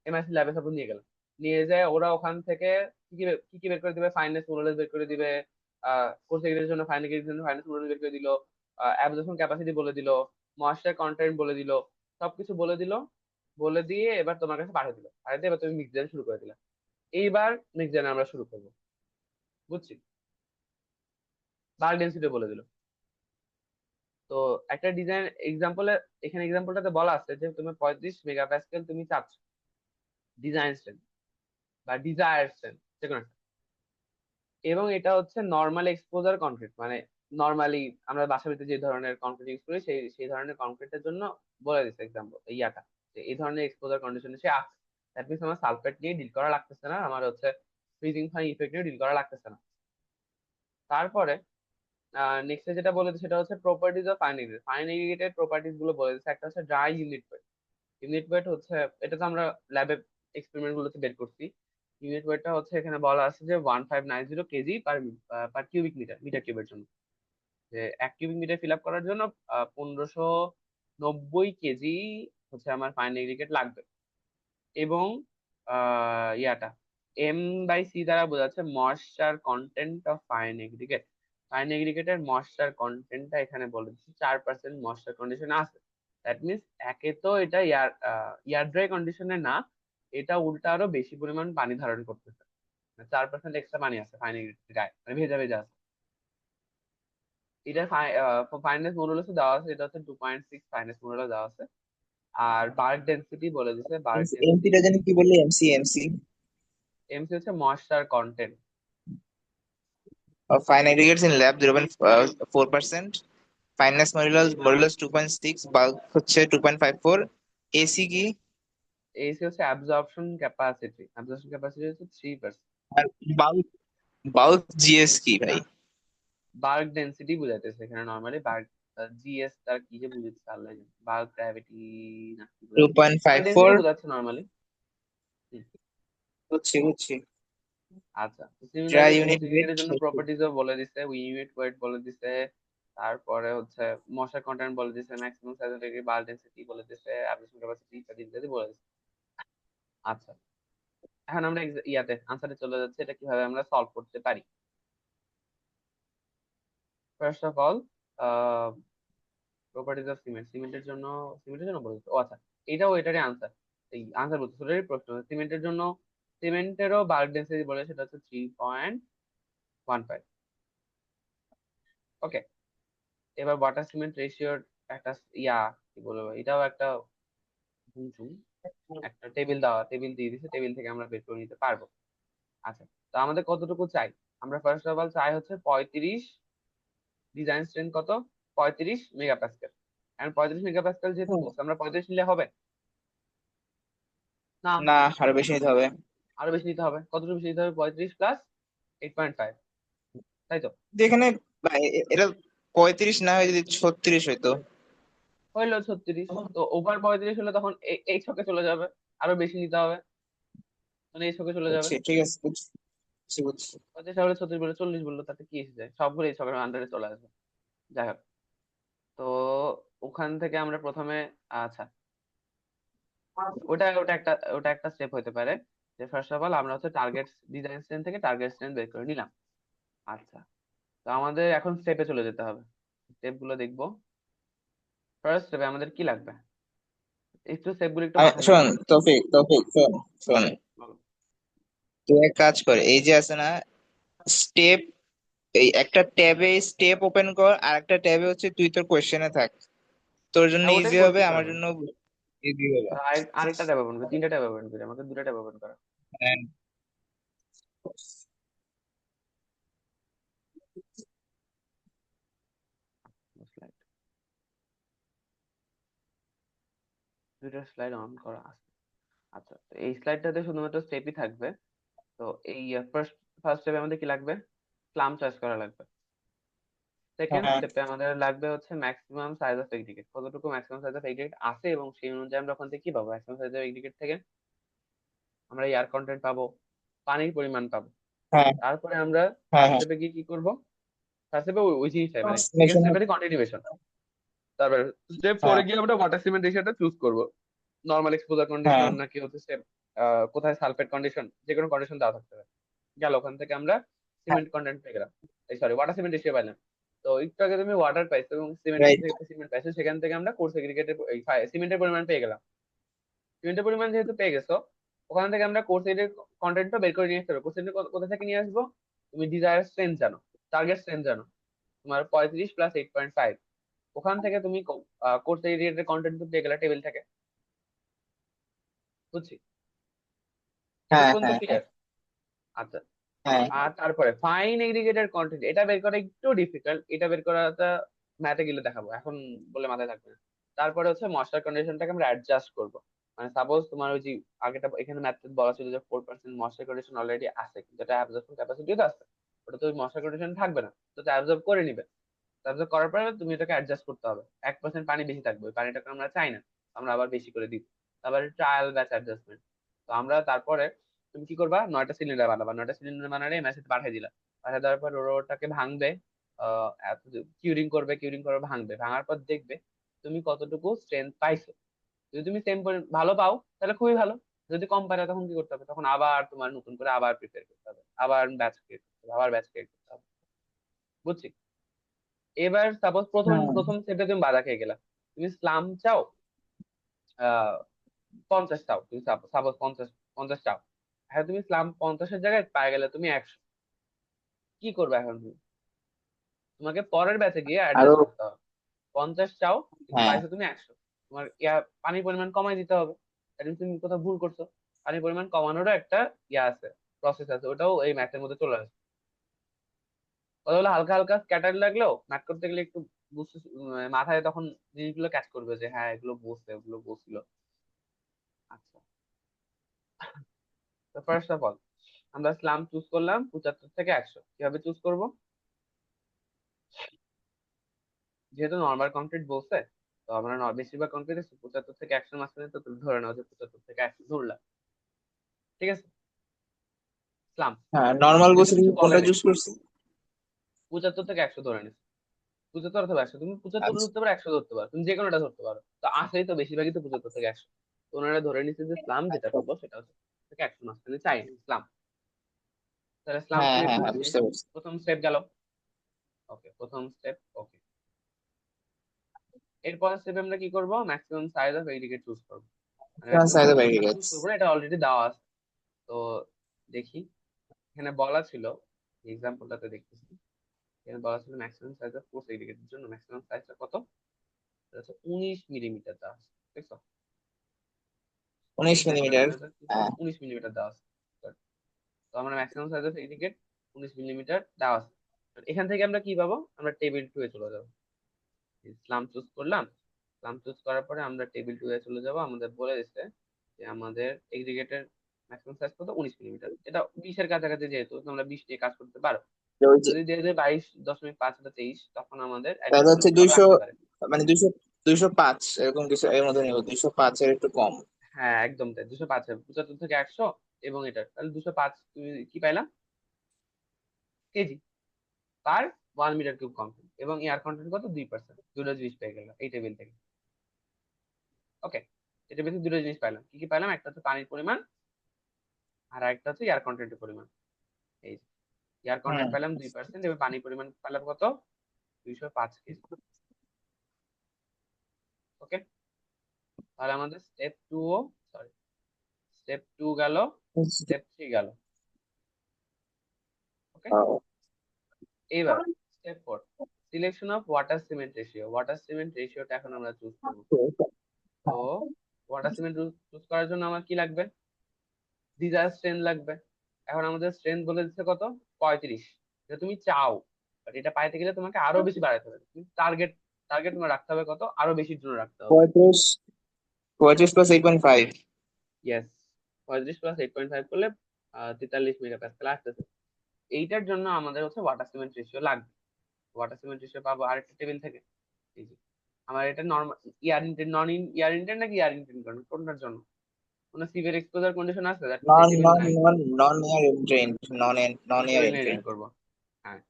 B: এমআইসি ল্যাবে সাপোজ নিয়ে গেলাম। নিয়ে যায় ওরা ওখান থেকে কি কি বের করে দিবে, ফাইনেস মোডালেস বের করে দিবে, কোর সেকেন্ডের জন্য ফাইনাল জন্য ফাইনেস মোডাল বের করে দিল, অ্যাবজর্পশন ক্যাপাসিটি বলে দিল, ময়েশ্চার কন্টেন্ট বলে দিল, সবকিছু বলে দিল। বলে দিয়ে এবার তোমার কাছে পাঠিয়ে দিল, পাঠিয়ে দিয়ে এবার তুমি মিক্স ডিজাইন শুরু করে দিলা। এইবার মিক্স ডিজাইন আমরা শুরু করবো, বুঝছি। বাল্ক ডেন্সিটি বলে দিল। তো একটা ডিজাইন এক্সাম্পলে, এখানে এক্সাম্পলটাতে বলা আছে যে তুমি 35 মেগাপ্যাসকেল তুমি চাচ্ছ ডিজাইন স্ট্রেন্থ বা ডিজায়ার স্ট্রেন্থ, যে কোনো একটা। এবং এটা হচ্ছে নর্মাল এক্সপোজার কনক্রিট, মানে নর্মালি আমরা বাসা বাড়িতে যে ধরনের কনক্রিট ইউজ করি সেই সেই ধরনের কনক্রিটের জন্য বলে দিচ্ছে এক্সাম্পল ইয়াটা, যে এই ধরনের এক্সপোজার কন্ডিশনে সে আছে। দ্যাট মিনস আমার সালফেট নিয়ে ডিল করা লাগতেছে না, আমার হচ্ছে ফ্রিজিং ফাইন ইফেক্ট নিয়ে ডিল করা লাগতেছে না। তারপরে নেক্সট যেটা বলে দিচ্ছে সেটা হচ্ছে properties of fine aggregate. Fine aggregated properties গুলো বলে দিচ্ছে। একটা হচ্ছে dry unit wait. Unit wait হচ্ছে, এটা তো আমরা ল্যাবে এক্সপেরিমেন্ট গুলোতে বের করছি। ইউনিট ওয়েটটা হচ্ছে এখানে বলা আছে যে 1590 কেজি পার পার কিউবিক মিটার, মিটার কিউবের জন্য। যে 1 কিউবিক মিটার ফিল আপ করার জন্য 1590 কেজি হচ্ছে আমার ফাইন এগ্রিগেট লাগবে। এবং ইয়াটা এম বাই সি দ্বারা বোঝাচ্ছে moisture content of fine aggregate. Fine এগ্রিগেটের ময়েশ্চার কন্টেন্টটা এখানে বলে দিচ্ছি 4% ময়েশ্চার কন্ডিশন আছে। দ্যাট মিনস একে তো এটা ইয়ার ড্রাই কন্ডিশনে না, এটা উল্টা আরো বেশি পরিমাণ পানি ধারণ করতেছে। 4% এক্সট্রা পানি আছে ফাইন এগ্রিগেটের গায়ে, মানে ভেজা ভেজা আছে। এটা ফাইনেস মডুলাসও দেওয়া আছে, এটা হচ্ছে 2.6 ফাইনেস মডুলাস দেওয়া আছে। আর বার্ক ডেন্সিটি বলে দিছে, বার্ক ডেন্সিটি
A: এমসিটা জানি কি বললি, এমসি এমসি
B: এমসি হচ্ছে moisture content.
A: Fine aggregates in lab 0.4%, finance modulus 2.6, bulk হচ্ছে 2.54, এসি কি?
B: এসি হচ্ছে অ্যাবজর্পশন ক্যাপাসিটি, অ্যাবজর্পশন ক্যাপাসিটি হচ্ছে 3%।
A: আর বাল্ক, বাল্ক জিএস কি ভাই?
B: বার্ক ডেন্সিটি বুঝাইতেছে এখানে নর্মালি। বার্ক জিএস তার কি যে বুঝাচ্ছে আল্লাহ জানে, বার্ক গ্র্যাভিটি না কি
A: টু
B: বুঝাচ্ছে,
A: point five
B: bulk
A: for
B: density বুঝাচ্ছে নর্মালি।
A: বুঝছি বুঝছি।
B: আচ্ছা, similarly
A: dry
B: coarse
A: unit weight
B: এর জন্য প্রপার্টিজও বলে দিছে, ইউনিট ওয়েট বলে দিছে। তারপরে হচ্ছে মশার কন্টেন্ট বলে দিছে, ম্যাক্সিমাম সাইজ ডিগ্রি বার ডেন্সিটি বলে দিছে, অ্যাবজর্পশন ক্যাপাসিটি ইত্যাদি ইত্যাদি বলে দিছে। আচ্ছা, এখন আমরা ইয়াতে আনসারে চলে যাচ্ছে, এটা কিভাবে আমরা সলভ করতে পারি। First of all, properties of cement. সিমেন্টের জন্য বলে দিছে। ও আচ্ছা, এটাও এটারই আনসার। এই আনসার বলতে ওটারই প্রশ্ন। সিমেন্টের জন্য, সিমেন্টেরও বাল্ক ডেন্সিটি বলে, সেটা হচ্ছে 3.15। ওকে, এবার ওয়াটার সিমেন্ট রেশিওর একটা ইয়া কি বলবো, এটাও একটা গুনচুম, একটা টেবিল দেওয়া, টেবিল দিয়ে দিছে, টেবিল থেকে আমরা বের করে নিতে পারবো। আচ্ছা, তো আমাদের কতটুকু চাই? আমরা ফার্স্ট অফ অল চাই হচ্ছে 35, ডিজাইন স্ট্রেন্থ কত, 35 মেগাপ্যাসকেল। এখন 35 মেগাপ্যাসকেল যেহেতু বলছে, আমরা 35 নিলে হবে না,
A: না, আরো বেশি নিতে হবে।
B: আরো বেশি নিতে হবে। কতটুকু বেশি নিতে হবে? 35 প্লাস 8.5, তাই তো?
A: যেখানে ভাই, এটা 35 না হয় যদি 36 হইতো।
B: হইলো 36। তো ওভার 35 হলে তখন এই ছকে চলে যাবে, আরো বেশি নিতে হবে, মানে এই ছকে চলে যাবে।
A: বুঝছি, ঠিক আছে, বুঝছি বুঝছি বুঝছি।
B: 35 হলে 36 বললো, 40 বললো, তাতে কি এসে যায়, সবগুলো এই ছকের আন্ডারে চলে আসবে। যাই হোক, তো ওখান থেকে আমরা প্রথমে, আচ্ছা, ওটা একটা স্টেপ হতে পারে যে ফার্স্ট অফ অল আমরা হচ্ছে টার্গেট ডিজাইন স্ট্রেন্থ থেকে টার্গেট স্ট্রেন্থ বের করে নিলাম। আচ্ছা, তো আমাদের এখন স্টেপে চলে যেতে হবে, স্টেপ গুলো দেখবো। ফার্স্ট স্টেপে আমাদের কি লাগবে, একটু স্টেপ গুলো একটু মাথায়
A: শোন
B: রাখো।
A: তৌফিক, তৌফিক শোন, শোন।
B: বলো।
A: তুই এক কাজ কর, এই যে আছে না স্টেপ, এই একটা ট্যাবে স্টেপ ওপেন কর, আর একটা ট্যাবে হচ্ছে তুই তোর কোশ্চেনে থাক। তোর জন্য
B: হ্যাঁ, ওটাই
A: ইজি হবে,
B: করতেছি
A: আমার
B: আমি।
A: জন্য ইজি হবে।
B: আরেকটা ট্যাব ওপেন করি, তিনটা ট্যাব ওপেন করি, আমাকে দুটা ট্যাব ওপেন করা।
A: হ্যাঁ।
B: স্লাইড, দুইটা স্লাইড অন করা আছে। আচ্ছা, তো এই স্লাইডটাতে শুধুমাত্র স্টেপই থাকবে। তো এই ফার্স্ট ফার্স্ট স্টেপে আমাদের কি লাগবে? প্লাম চয়েস করা লাগবে। সেকেন্ড
A: হ্যাঁ
B: স্টেপে আমাদের লাগবে হচ্ছে ম্যাক্সিমাম সাইজ অফ এগ্রিগেট, কতটুকু ম্যাক্সিমাম সাইজ অফ এগ্রিগেট আছে, এবং সেই অনুযায়ী আমরা ওখান থেকে কি পাবো, ম্যাক্সিমাম সাইজ অফ এগ্রিগেট থেকে আমরা এয়ার কন্টেন্ট পাবো, পানির পরিমাণ পাবো।
A: হ্যাঁ
B: তারপরে আমরা
A: হ্যাঁ
B: থার্ড
A: হ্যাঁ।
B: স্টেপে গিয়ে কি করবো? থার্ড স্টেপে ওই জিনিসটাই, মানে সেকেন্ড
A: Estimation
B: স্টেপেরই কন্টিনিউয়েশন। তারপরে স্টেপ
A: হ্যাঁ
B: ফোরে গিয়ে আমরা ওয়াটার সিমেন্ট রেশিওটা চুজ করবো, নর্মাল এক্সপোজার
A: হ্যাঁ
B: কন্ডিশন নাকি হচ্ছে স্টেপ কোথায় সালফেট কন্ডিশন, যে কোনো কন্ডিশন দেওয়া থাকতে পারে। গেল ওখান থেকে আমরা
A: হ্যাঁ,
B: সিমেন্ট কন্টেন্ট পেয়ে গেলাম, এই সরি ওয়াটার সিমেন্ট রেশিও পাইলাম। তো একটু আগে তুমি ওয়াটার পাইছো এবং সিমেন্টের
A: রাইট।
B: থেকে সিমেন্ট পাইছো, সেখান থেকে আমরা কোর্স এগ্রিগেটের সিমেন্টের পরিমাণ পেয়ে গেলাম। সিমেন্টের পরিমাণ যেহেতু পেয়ে গেছো, ওখান থেকে আমরা কোর্স এর কন্টেন্টটা বের করে নিয়ে আসতে হবে। কোর্স এর কোথা থেকে নিয়ে আসবো? তুমি ডিজায়ার স্ট্রেন্থ জানো, টার্গেট স্ট্রেন্থ জানো, তোমার 35 + 8.5, ওখান থেকে তুমি কোর্স এগ্রিগেটের কন্টেন্ট পেয়ে গেলে টেবিল থেকে। বুঝছি, এতক্ষণ
A: হ্যাঁ,
B: পর্যন্ত
A: হ্যাঁ, হ্যাঁ,
B: ক্লিয়ার? আচ্ছা।
A: হ্যাঁ,
B: আর তারপরে ফাইন এগ্রিগেটেড কন্টেন্ট, এটা বের করা একটু ডিফিকাল্ট, এটা বের করাটা ম্যাথে গেলে দেখাবো, এখন বলে মাথায় থাকবে না। তারপরে হচ্ছে ময়েশ্চার কন্ডিশনটাকে আমরা অ্যাডজাস্ট করবো। মানে সাপোজ তোমার ওই যে আগেটা এখানে ম্যাথে বলা ছিল যে 4% ময়েশ্চার কন্ডিশন অলরেডি আছে, কিন্তু এটা অ্যাবজর্পশন ক্যাপাসিটিও তো আছে, ওটা তো ময়েশ্চার কন্ডিশন থাকবে না, তো অ্যাবজর্ব করে নিবে। অ্যাবজর্ব করার পরে তুমি এটাকে অ্যাডজাস্ট করতে হবে, 1% পানি বেশি থাকবে, ওই পানিটাকে আমরা চাই না, আমরা আবার বেশি করে দিব। তারপরে ট্রায়াল ব্যাচ অ্যাডজাস্টমেন্ট। তো আমরা তারপরে তুমি কি করবা, 9টা সিলিন্ডার বানাবা, 9টা সিলিন্ডার বানালে মেসেজ পাঠিয়ে দিলা, পাঠিয়ে দেওয়ার পর ওটাকে ভাঙবে, কিউরিং করবে, কিউরিং করে ভাঙবে, ভাঙার পর দেখবে তুমি কতটুকু স্ট্রেংথ পাইছো। যদি তুমি সেম ভালো পাও তাহলে খুবই ভালো, যদি কম পারে তখন কি করতে হবে, তখন আবার তোমার নতুন করে আবার প্রিপেয়ার করতে হবে, আবার ব্যাচ ক্রিয়েট করতে হবে, আবার ব্যাচ ক্রিয়েট করতে হবে। বুঝছি। এবার সাপোজ প্রথম
A: হ্যাঁ,
B: প্রথম স্টেপে তুমি বাধা খেয়ে গেলা, তুমি স্লাম চাও 50 চাও, তুমি সাপোজ 50 50 চাও, হ্যাঁ তুমি স্লাম 50-এর জায়গায় পায়ে গেলে তুমি 100, কি করবে এখন তুমি? তোমাকে পরের ব্যাচে গিয়ে
A: আরো।
B: অ্যাডজাস্ট করতে হবে। 50 চাও কিন্তু
A: হ্যাঁ,
B: পাইছো তুমি 100, তোমার পানির পরিমাণ কমাই দিতে হবে। এটা তুমি কোথাও ভুল করছো, পানির পরিমাণ কমানোরও একটা আছে, প্রসেস আছে, ওটাও এই ম্যাথের মধ্যে চলে আসে। ওগুলো হালকা হালকা স্ক্যাটার লাগলেও ম্যাথ করতে গেলে একটু বুঝতে মাথায় তখন জিনিসগুলো ক্যাচ করবে যে হ্যাঁ এগুলো বসছে, এগুলো বসছিল। আচ্ছা, তো ফার্স্ট অফ অল আমরা স্লাম চুজ করলাম 75 থেকে 100, কিভাবে চুজ করব? যেহেতু নর্মাল কংক্রিট বলছে, তো আমরা বেশিরভাগ কংক্রিট 75 থেকে 100 মাঝখানে, তো তুমি ধরে নাও যে 75 থেকে 100 ধরলাম, ঠিক আছে। স্লাম
A: হ্যাঁ, নর্মাল
B: যেহেতু
A: বলছি,
B: কিছু
A: তুমি
B: বলে
A: কোনটা
B: নেই,
A: চুজ করছি?
B: 75 থেকে 100 ধরে নিচ্ছি, 75 অথবা 100, তুমি 75
A: আচ্ছা।
B: ধরতে পারো, 100 ধরতে পারো, তুমি যে কোনোটা ধরতে পারো, তো আসলেই তো বেশিরভাগই তো 75 থেকে 100। তো ওনারা ধরে নিচ্ছে যে স্লাম যেটা করবো সেটা হচ্ছে থেকে 100 মাঝখানে চাই স্লাম। তাহলে স্লাম
A: হ্যাঁ,
B: সিলেক্ট
A: হ্যাঁ,
B: করে
A: হ্যাঁ,
B: দিচ্ছি,
A: বুঝতে পারছি।
B: প্রথম স্টেপ গেল। ওকে, প্রথম স্টেপ ওকে। এরপরের স্টেপে আমরা কি করব, maximum size of aggregate choose করবো। মানে maximum
A: size
B: size
A: of
B: choose
A: aggregates.
B: করবো না, এটা অলরেডি দেওয়া আছে। তো দেখি, এখানে বলা ছিল, এক্সাম্পলটাতে দেখতেছি, এখানে বলা ছিল ম্যাক্সিমাম সাইজ অফ কোর্স এগ্রিগেটের জন্য ম্যাক্সিমাম সাইজটা কত, এটা হচ্ছে 19 মিলিমিটার দেওয়া আছে, দেখছো?
A: 19
B: ম্যাক্সিমাম
A: মিলিমিটার।
B: সাইজ অফ
A: হ্যাঁ।
B: 19 মিলিমিটার দেওয়া আছে। তো আমরা maximum size of aggregate 19 millimetre দেওয়া আছে। তো এখান থেকে আমরা কি পাবো, আমরা টেবিল 2 এ চলে যাবো। ইসলাম চুজ করলাম, ইসলাম চুজ করার পরে আমরা টেবিল 2 এ চলে যাব, আমাদের বলে দিচ্ছে যে আমাদের এগ্রিগেটের ম্যাক্সিমাম সাইজ কত, 19 মিলিমিটার, এটা 20-এর কাছাকাছি, যেহেতু তোমরা 20 নিয়ে কাজ করতে পারো।
A: তো ওই যে,
B: যদি দিয়ে দেয় 22.5 বা 23, তখন আমাদের
A: তাহলে
B: অ্যাডজাস্টমেন্ট
A: হচ্ছে
B: করা
A: 200,
B: লাগতে পারে।
A: মানে 200, 205 এরকম কিছু এর মধ্যে নিব, 205 এর একটু কম।
B: হ্যাঁ একদম তাই, 205, 75 থেকে 100, এবং এটা তাহলে 205 তুমি কি পাইলাম, কেজি পার 1 মিটার কিউব কন্টেন্ট, এবং এয়ার কন্টেন্ট কত, 2%, দুটো জিনিস পেয়ে গেলাম এই টেবিল থেকে। ওকে, এটা বেশি দুটো জিনিস পাইলাম, কি কি পাইলাম, একটা হচ্ছে পানির পরিমাণ, আর একটা হচ্ছে এয়ার কন্টেন্টের পরিমাণ। এই এয়ার
A: হুম।
B: কন্টেন্ট পেলাম 2%, এবং পানির পরিমাণ পেলাম কত, 205 কেজি। ওকে, তাহলে আমাদের স্টেপ টু গেল, স্টেপ 3 গেল। ওকে,
A: ও,
B: এইবার step 4, selection of water cement ratio. Water cement রেশিওটা এখন আমরা চুজ করবো। তো ওয়াটার সিমেন্ট চুজ করার জন্য আমার কি লাগবে, ডিজায়ার স্ট্রেন্থ লাগবে। এখন আমাদের স্ট্রেন্থ বলে দিচ্ছে কত, 35, এটা তুমি চাও, বাট এটা পাইতে গেলে তোমাকে আরো বেশি বাড়াতে হবে, তুমি টার্গেট টার্গেট তোমার রাখতে হবে কত, আরো বেশির জন্য রাখতে হবে।
A: 35, 35 প্লাস 8.5।
B: ইয়েস, 35 + 8.5 করলে 43 মেগাপ্যাসকেল আসতেছে। এইটার জন্য আমাদের হচ্ছে ওয়াটার সিমেন্ট রেশিও লাগবে। ওয়াটার সিমেন্ট রেশিও পাবো আরেকটা টেবিল থেকে। এই যে আমার এটা নর্মাল ইয়ার ইনটেন, নন ইয়ার ইনটেন নাকি ইয়ার ইনটেন কোনটার জন্য, কোনো সিভিয়ার এক্সপোজার কন্ডিশন আছে, দ্যাট মিন্স এই
A: নন
B: টেবিল
A: নন
B: নাই,
A: নন নন ইয়ার এন্ট্রেন্ট, নন
B: এই
A: ইয়ার
B: টেবিল মেনটেন
A: এন্ট্রেন্ট।
B: করবো। হ্যাঁ,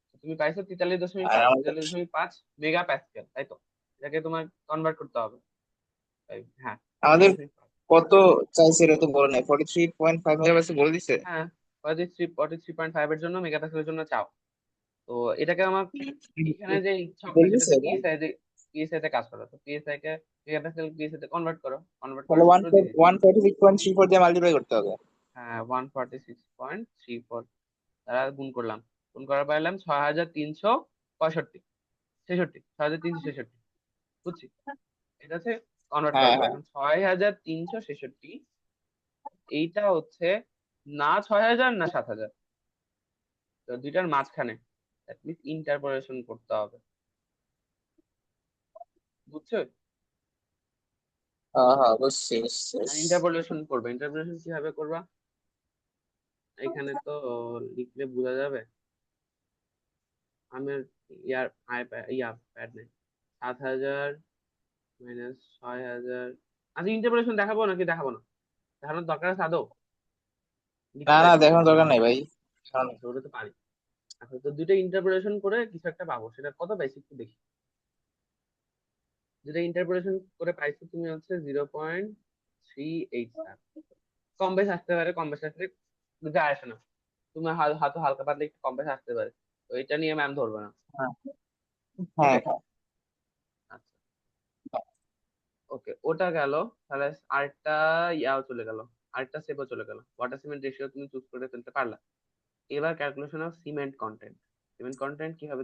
B: তো তুমি পাইছো তেতাল্লিশ দশমিক
A: আর
B: পাঁচ
A: আমাদের,
B: 43.5 মেগা প্যাসকেল, তাই তো? এটাকে তোমার কনভার্ট করতে হবে, তাই হ্যাঁ,
A: আমাদের
B: 43.5।
A: কত চাইছে এটা তো বলে নাই, 43.5 মেগাপিক্সেল বলে দিছে।
B: হ্যাঁ, 43.5 এর জন্য, মেগাপিক্সেলের জন্য চাও। তো এটাকে আমার এখানে যে ছকটা,
A: বলে
B: সেটা
A: দিছে
B: হচ্ছে
A: এটা।
B: পিএসআই তে কাজ করো। তো পিএসআই কে মেগাপিক্সেল পিএসআই তে কনভার্ট করো, কনভার্ট করে
A: তাহলে ওয়ান
B: সূত্র দিয়ে দিচ্ছি।
A: 146.34 দিয়ে মাল্টিপ্লাই করতে হবে।
B: হ্যাঁ, 146.34 দ্বারা গুণ করলাম। গুণ করার পাইলাম 6365, 6366, বুঝছি। এটা হচ্ছে কনভার্ট
A: হ্যাঁ
B: করার পর
A: হ্যাঁ।
B: এখন 6366, এইটা হচ্ছে না 6000 না 7000, তো দুইটার মাঝখানে, দ্যাট মিনস ইন্টারপোলেশন করতে হবে, বুঝছো?
A: হ্যাঁ হ্যাঁ, বুঝছি বুঝছি বুঝছি।
B: ইন্টারপোলেশন করবে, ইন্টারপোলেশন কিভাবে করবা? এখানে তো লিখলে বোঝা যাবে। আমার ইয়ার আইপ্যাড, প্যাড নেই। 7000 মাইনাস 6000। আচ্ছা, ইন্টারপোলেশন দেখাবো নাকি দেখাবো না? দেখানোর দরকার আছে আদৌ?
A: না
B: লিখতে
A: না,
B: পারি?
A: দেখানোর দরকার নাই ভাই। এখন-
B: আচ্ছা, ওটা তো পারি। আচ্ছা, তো দুইটা ইন্টারপোলেশন করে কিছু একটা পাবো, সেটা কত পাইছি একটু দেখি। যেটা ইন্টারপোলেশন করে পাইছো তুমি হচ্ছে 0.387। কম বেশ আসতে পারে, কম বেশ আসলে যায় আসে না। তুমি হয়তো হালকা পাতলা একটু কম বেশ আসতে পারে, তো এটা নিয়ে ম্যাম ধরবে না।
A: হ্যাঁ
B: ওকে।
A: হ্যাঁ
B: আচ্ছা, ওকে, ওটা গেল। তাহলে আরেকটা ইয়াও চলে গেল, আরেকটা স্টেপও চলে গেল। ওয়াটার সিমেন্ট রেশিও তুমি চুজ করে ফেলতে পারলা। এবার calculation of cement content. Cement content কিভাবে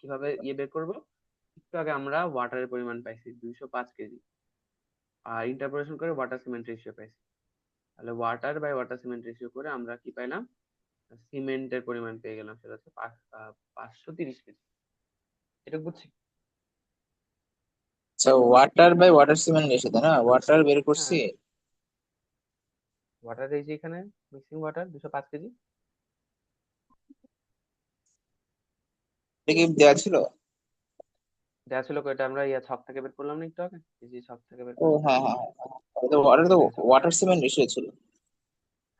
B: কিভাবে বের করবো? একটু আগে আমরা ওয়াটারের পরিমাণ পাইছি 205 কেজি, আর ইন্টারপোলেশন করে ওয়াটার সিমেন্ট রেশিও পাইছি। তাহলে water by water cement ratio করে আমরা কি পাইলাম? সিমেন্টের পরিমাণ পেয়ে গেলাম, সেটা হচ্ছে 530 কেজি। এটা বুঝছি।
A: আচ্ছা, ওয়াটার বাই ওয়াটার সিমেন্ট এসে তাই না, ওয়াটার বের করছি।
B: হ্যাঁ, ওয়াটার এই যে এখানে মিক্সিং ওয়াটার 205 কেজি।
A: এটা কি দেওয়া ছিল?
B: দেওয়া ছিল কয়টা? আমরা ছক থেকে বের করলাম না একটু আগে, এই যে ছক থেকে বের
A: ও
B: করছি,
A: হ্যাঁ হ্যাঁ হ্যাঁ, এটা ওয়াটার তো,
B: ওইখানে ছক।
A: ওয়াটার সিমেন্ট রেশিও ছিল।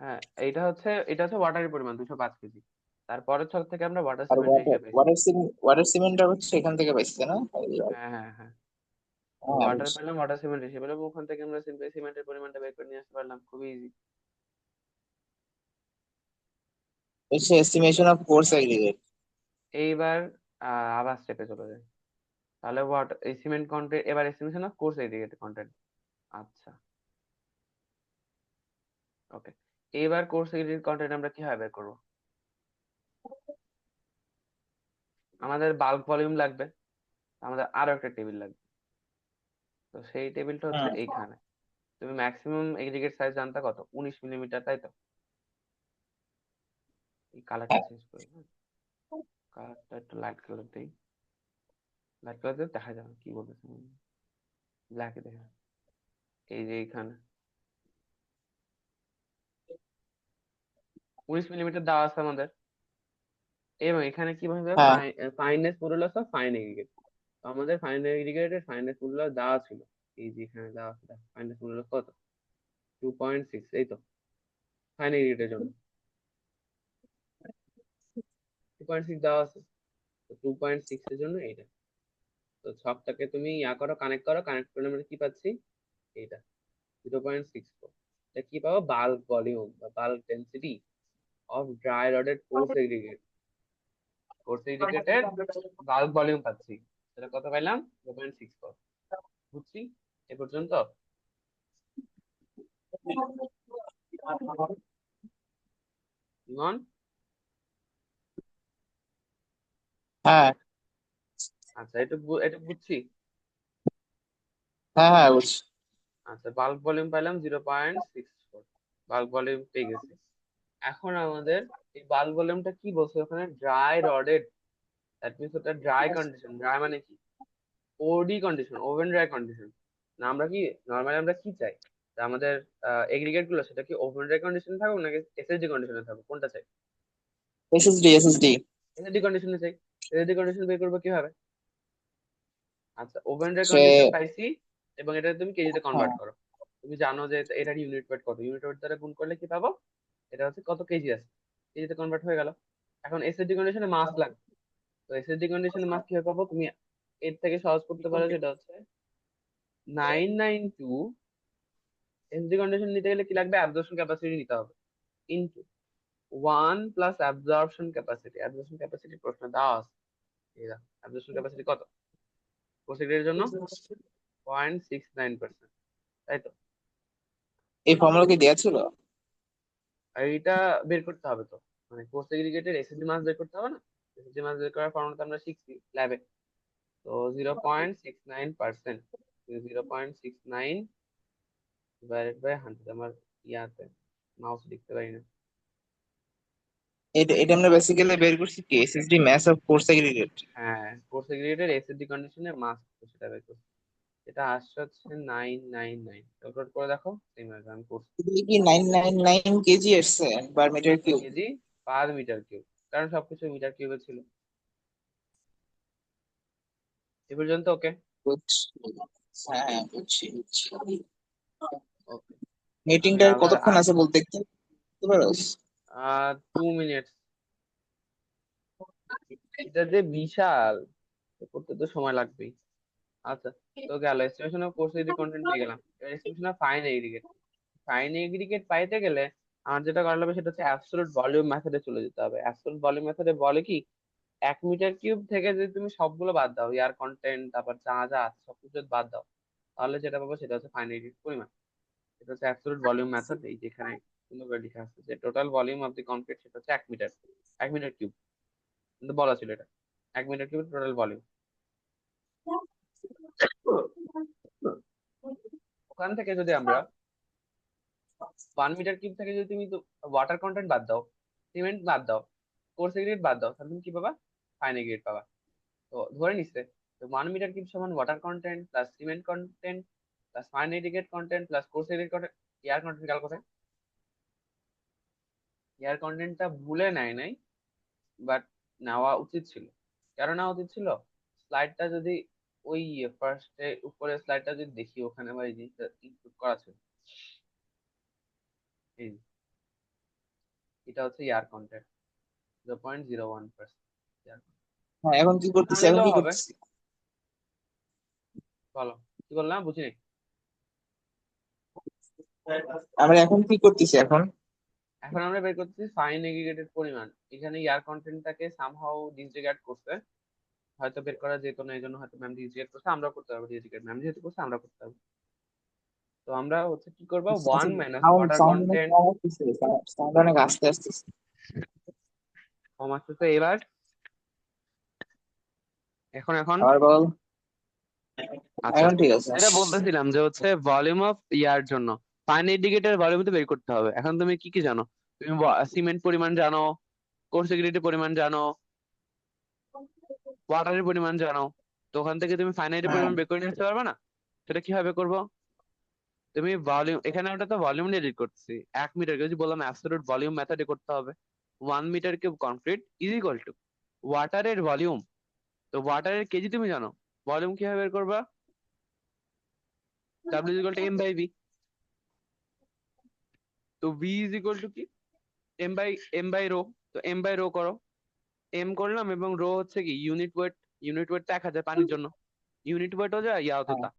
B: হ্যাঁ, এটা হচ্ছে ওয়াটারের পরিমাণ 205 কেজি। তারপরের ছক থেকে আমরা ওয়াটার
A: আর
B: সিমেন্ট
A: ওয়াটার
B: রেশিও পেয়েছি।
A: ওয়াটার সিমেন্টটা হচ্ছে এখান থেকে পাইছি তাই না?
B: হ্যাঁ, হ্যাঁ, হ্যাঁ। তো
A: হ্যাঁ
B: ওয়াটার
A: বুঝছি।
B: পেলাম, ওয়াটার সিমেন্ট রেশিও পেলাম, ওখান থেকে আমরা সিমেন্টের পরিমাণটা বের করে নিয়ে আসতে পারলাম, খুবই ইজি।
A: হচ্ছে এস্টিমেশন অফ কোর্স এগ্রিগেট।
B: এইবার আবার স্টেপে চলে যায়। তাহলে এই সিমেন্ট কন্টেন্ট, এবার estimation of course aggregate content. আচ্ছা, ওকে। এইবার কোর্স এগ্রিগেট কন্টেন্ট আমরা কিভাবে বের করবো? আমাদের বাল্ক ভলিউম লাগবে, আমাদের আরো একটা টেবিল লাগবে। তো সেই টেবিলটা হচ্ছে
A: হুম।
B: এইখানে। তুমি ম্যাক্সিমাম এগ্রিগেট সাইজ জানতা কত? 19 মিলিমিটার, তাই তো? এই কালারটা
A: হ্যাঁ।
B: চেঞ্জ করি, হ্যাঁ, কালারটা একটু লাইট কালার দিই। লাইট কালার দিলে দেখা যাবে কি বলতেছে, ব্ল্যাকে দেখা। এই যে এইখানে 19 মিলিমিটার দেওয়া আছে আমাদের। এবং এখানে কি বলবে?
A: হ্যাঁ।
B: Finance modulus of fine aggregate. আমাদের ফাইন এগ্রিগেটের ফাইনেস মডুলাস দেওয়া ছিল, এই যে এখানে দেওয়া আছে। ফাইনেস মডুলাস কত? 2.6, এই তো, ফাইন এগ্রিগেটের জন্য 2.6 দেওয়া আছে। তো 2.6 এর জন্য এইটা। তো সবটাকে তুমি করো, কানেক্ট করো, কানেক্ট করলে আমরা কি পাচ্ছি? এইটা 0.64। এটা কি পাবো? বাল্ক ভলিউম বা bulk density of dry rodded coarse aggregate. Coarse এগ্রিগেটের বাল্ক ভলিউম পাচ্ছি, সেটা কত পাইলাম? 0.64। বুঝছি এ পর্যন্ত? ইমন?
A: হ্যাঁ
B: আচ্ছা, এটা বুঝছি।
A: হ্যাঁ হ্যাঁ বুঝছি।
B: আচ্ছা, বাল্ক ভলিউম পাইলাম 0.64, বাল্ক ভলিউম পেয়ে গেছি। এখন আমাদের এই বাল্ক ভলিউমটা কি বলছে ওখানে? ড্রাই রডেড। দ্যাট মিনস ওটা ড্রাই কন্ডিশন। ড্রাই মানে কি? ওডি কন্ডিশন, ওভেন ড্রাই কন্ডিশন। না, আমরা কি নর্মালি আমরা কি চাই? যে আমাদের এগ্রিগেট গুলো সেটা কি ওভেন ড্রাই কন্ডিশনে থাকুক নাকি এসএসডি কন্ডিশনে থাকুক, কোনটা চাই?
A: এসএসডি।
B: এসএসডি কন্ডিশনে চাই। এসএসডি কন্ডিশন বের করবো কিভাবে? আচ্ছা, ওভেন ড্রাই
A: সে
B: কন্ডিশন পাইছি, এবং এটা তুমি কেজিতে
A: হ্যাঁ।
B: কনভার্ট করো। তুমি জানো যে এটার ইউনিট ওয়েট কত, ইউনিট ওয়েট দ্বারা গুণ করলে কি পাবো? এটা হচ্ছে কত কেজি আছে, কেজিতে কনভার্ট হয়ে গেল। এখন এসএসডি কন্ডিশনে মাস লাগবে। তো এসএসডি কন্ডিশনে মাস কিভাবে পাবো? তুমি এর থেকে সহজ করতে পারো, সেটা হচ্ছে 992 এসএসডি কন্ডিশন নিতে গেলে কি লাগবে, অ্যাবজর্পশন ক্যাপাসিটি নিতে হবে, into 1 + absorption capacity. Absorption capacity প্রশ্ন দেওয়া আছে, এই দেখো অ্যাবজর্পশন ক্যাপাসিটি কত কোসেকের জন্য, 0.69%, তাই তো?
A: এই ফর্মুলা কি দেওয়া ছিল?
B: আর এটা বের করতে হবে তো, মানে কোর্স এগ্রিগেটের এসএসডি মাস বের করতে হবে না? এসএসডি মাস বের করার ফর্মুলা তো আমরা শিখছি ল্যাবে। তো 0.69%, 0.69 ডিভাইডেড বাই 100, আমার ইয়াতে মাউস লিখতে পারি না।
A: এটা এটা আমরা বেসিক্যালি বের করছি কি SSD math of course aggregate.
B: হ্যাঁ, কোর্স এগ্রিগেটের এসএসডি কন্ডিশনে মাস সেটা বের করছি। এটা আসছে হচ্ছে 999, ক্যালকুলেট করে দেখো, সেম আসবে, আমি করছি।
A: এগুলি কি 999 কেজি আসছে per metre cube?
B: Kg per metre cube, কারণ সবকিছু মিটার কিউবে ছিল। এ পর্যন্ত ওকে?
A: বুঝছি। হ্যাঁ হ্যাঁ, বুঝছি বুঝছি।
B: ওকে, আমি
A: মিটিংটার
B: আবার
A: কতক্ষণ আছে বলতে একটু বলতে পারোস?
B: 2 মিনিট। এটা যে বিশাল, তো করতে তো সময় লাগবেই। আচ্ছা, তো গেল estimation of coarse agri content পেয়ে গেলাম, এবার estimation of fine aggregate. Fine aggregate পাইতে গেলে আমার যেটা করা লাগবে সেটা হচ্ছে অ্যাবসলিউট ভলিউম মেথডে চলে যেতে হবে। অ্যাবসলিউট ভলিউম মেথডে বলে কি, 1 মিটার কিউব থেকে যদি তুমি সবগুলো বাদ দাও, এয়ার কন্টেন্ট তারপর যা যা আছে সবকিছু যদি বাদ দাও, তাহলে যেটা পাবো সেটা হচ্ছে ফাইন এগ্রিগেট পরিমাণ। এটা হচ্ছে অ্যাবসলিউট ভলিউম মেথড, এই যেখানে সুন্দর করে লেখা আছে যে total volume of the concrete, সেটা হচ্ছে 1 মিটার, 1 মিটার কিউব, কিন্তু বলা ছিল এটা 1 মিটার কিউব টোটাল ভলিউম। ওখান থেকে যদি আমরা 1 মিটার কিউব থেকে যদি তুমি ওয়াটার কন্টেন্ট বাদ দাও, সিমেন্ট বাদ দাও, কোর্স এগ্রিগেট বাদ দাও, তাহলে তুমি কি পাবা, ফাইন এগ্রিগেট পাবা। তো ধরে নিচ্ছে 1 মিটার কিউব সমান water content plus cement content plus fine aggregate content plus course aggregate content. Air content গেল কোথায়? এয়ার কন্টেন্টটা ভুলে নেয় নাই, বাট নেওয়া উচিত ছিল। কেন নেওয়া উচিত ছিল, স্লাইডটা যদি ওই ফার্স্টে উপরে স্লাইডটা যদি দেখি, ওখানে আমার এই জিনিসটা ইনক্লুড করা ছিল। এই যে, এটা হচ্ছে এয়ার কন্টেন্ট, 0.01%।
A: হ্যাঁ, এখন কি
B: না
A: করতেছি, এখন
B: নিলেও
A: কি
B: হবে।
A: করতেছি?
B: বলো, কি বললাম বুঝিনি।
A: আমরা এখন কি করতেছি এখন?
B: এখন আমরা বের করতেছি ফাইন এগ্রিগেটেড পরিমাণ। এখানে এয়ার কন্টেন্টটাকে সামহাউ ডিসরিগার্ড করছে, হয়তো বের করা যেত না, এই জন্য হয়তো ম্যাম ডিসরিগার্ড করছে, আমরা করতে পারবো ডিসরিগার্ড, ম্যাম যেহেতু করছে আমরা করতে পারবো। তো আমরা হচ্ছে কি করবো,
A: আচ্ছা,
B: one minus
A: sound
B: water
A: sound অনেক
B: কন্টেন্ট।
A: কম আসতেছে, সাউন্ড অনেক আস্তে আসতেছে।
B: কম আসতেছে এবার, এখন এখন
A: আবার বল।
B: আচ্ছা,
A: এখন ঠিক আছে।
B: যেটা বলতেছিলাম যে হচ্ছে ভলিউম অফ ইয়ার জন্য ফাইন এগ্রিগেটের ভলিউম তো বের করতে হবে। এখন তুমি কি কি জানো, তুমি সিমেন্ট পরিমাণ জানো, কোর্স এগ্রিগেটের পরিমাণ জানো, ওয়াটারের পরিমাণ জানো, তো ওখান থেকে তুমি ফাইনাইটের
A: হ্যাঁ
B: পরিমাণ বের করে নিয়ে আসতে পারবে না? সেটা কিভাবে করবো, তুমি ভলিউম, এখানে আমরা তো ভলিউম নিয়ে রিড করতেছি, 1 মিটার যদি বললাম অ্যাবসলিউট ভলিউম মেথডে করতে হবে। 1 metre cube concrete is equal to ওয়াটারের ভলিউম। তো ওয়াটারের কেজি তুমি জানো, ভলিউম কিভাবে বের করবা, W is equal to M by V. তো ভি ইজ ইকুয়াল টু কি, এম বাই রো। তো এম বাই রো করো, এম করলাম, এবং রো হচ্ছে কি ইউনিট ওয়েট। ইউনিট ওয়েটটা 1000 পানির জন্য, ইউনিট ওয়েট হয়ে যায় ইয়া হতো
A: হ্যাঁ।
B: তা।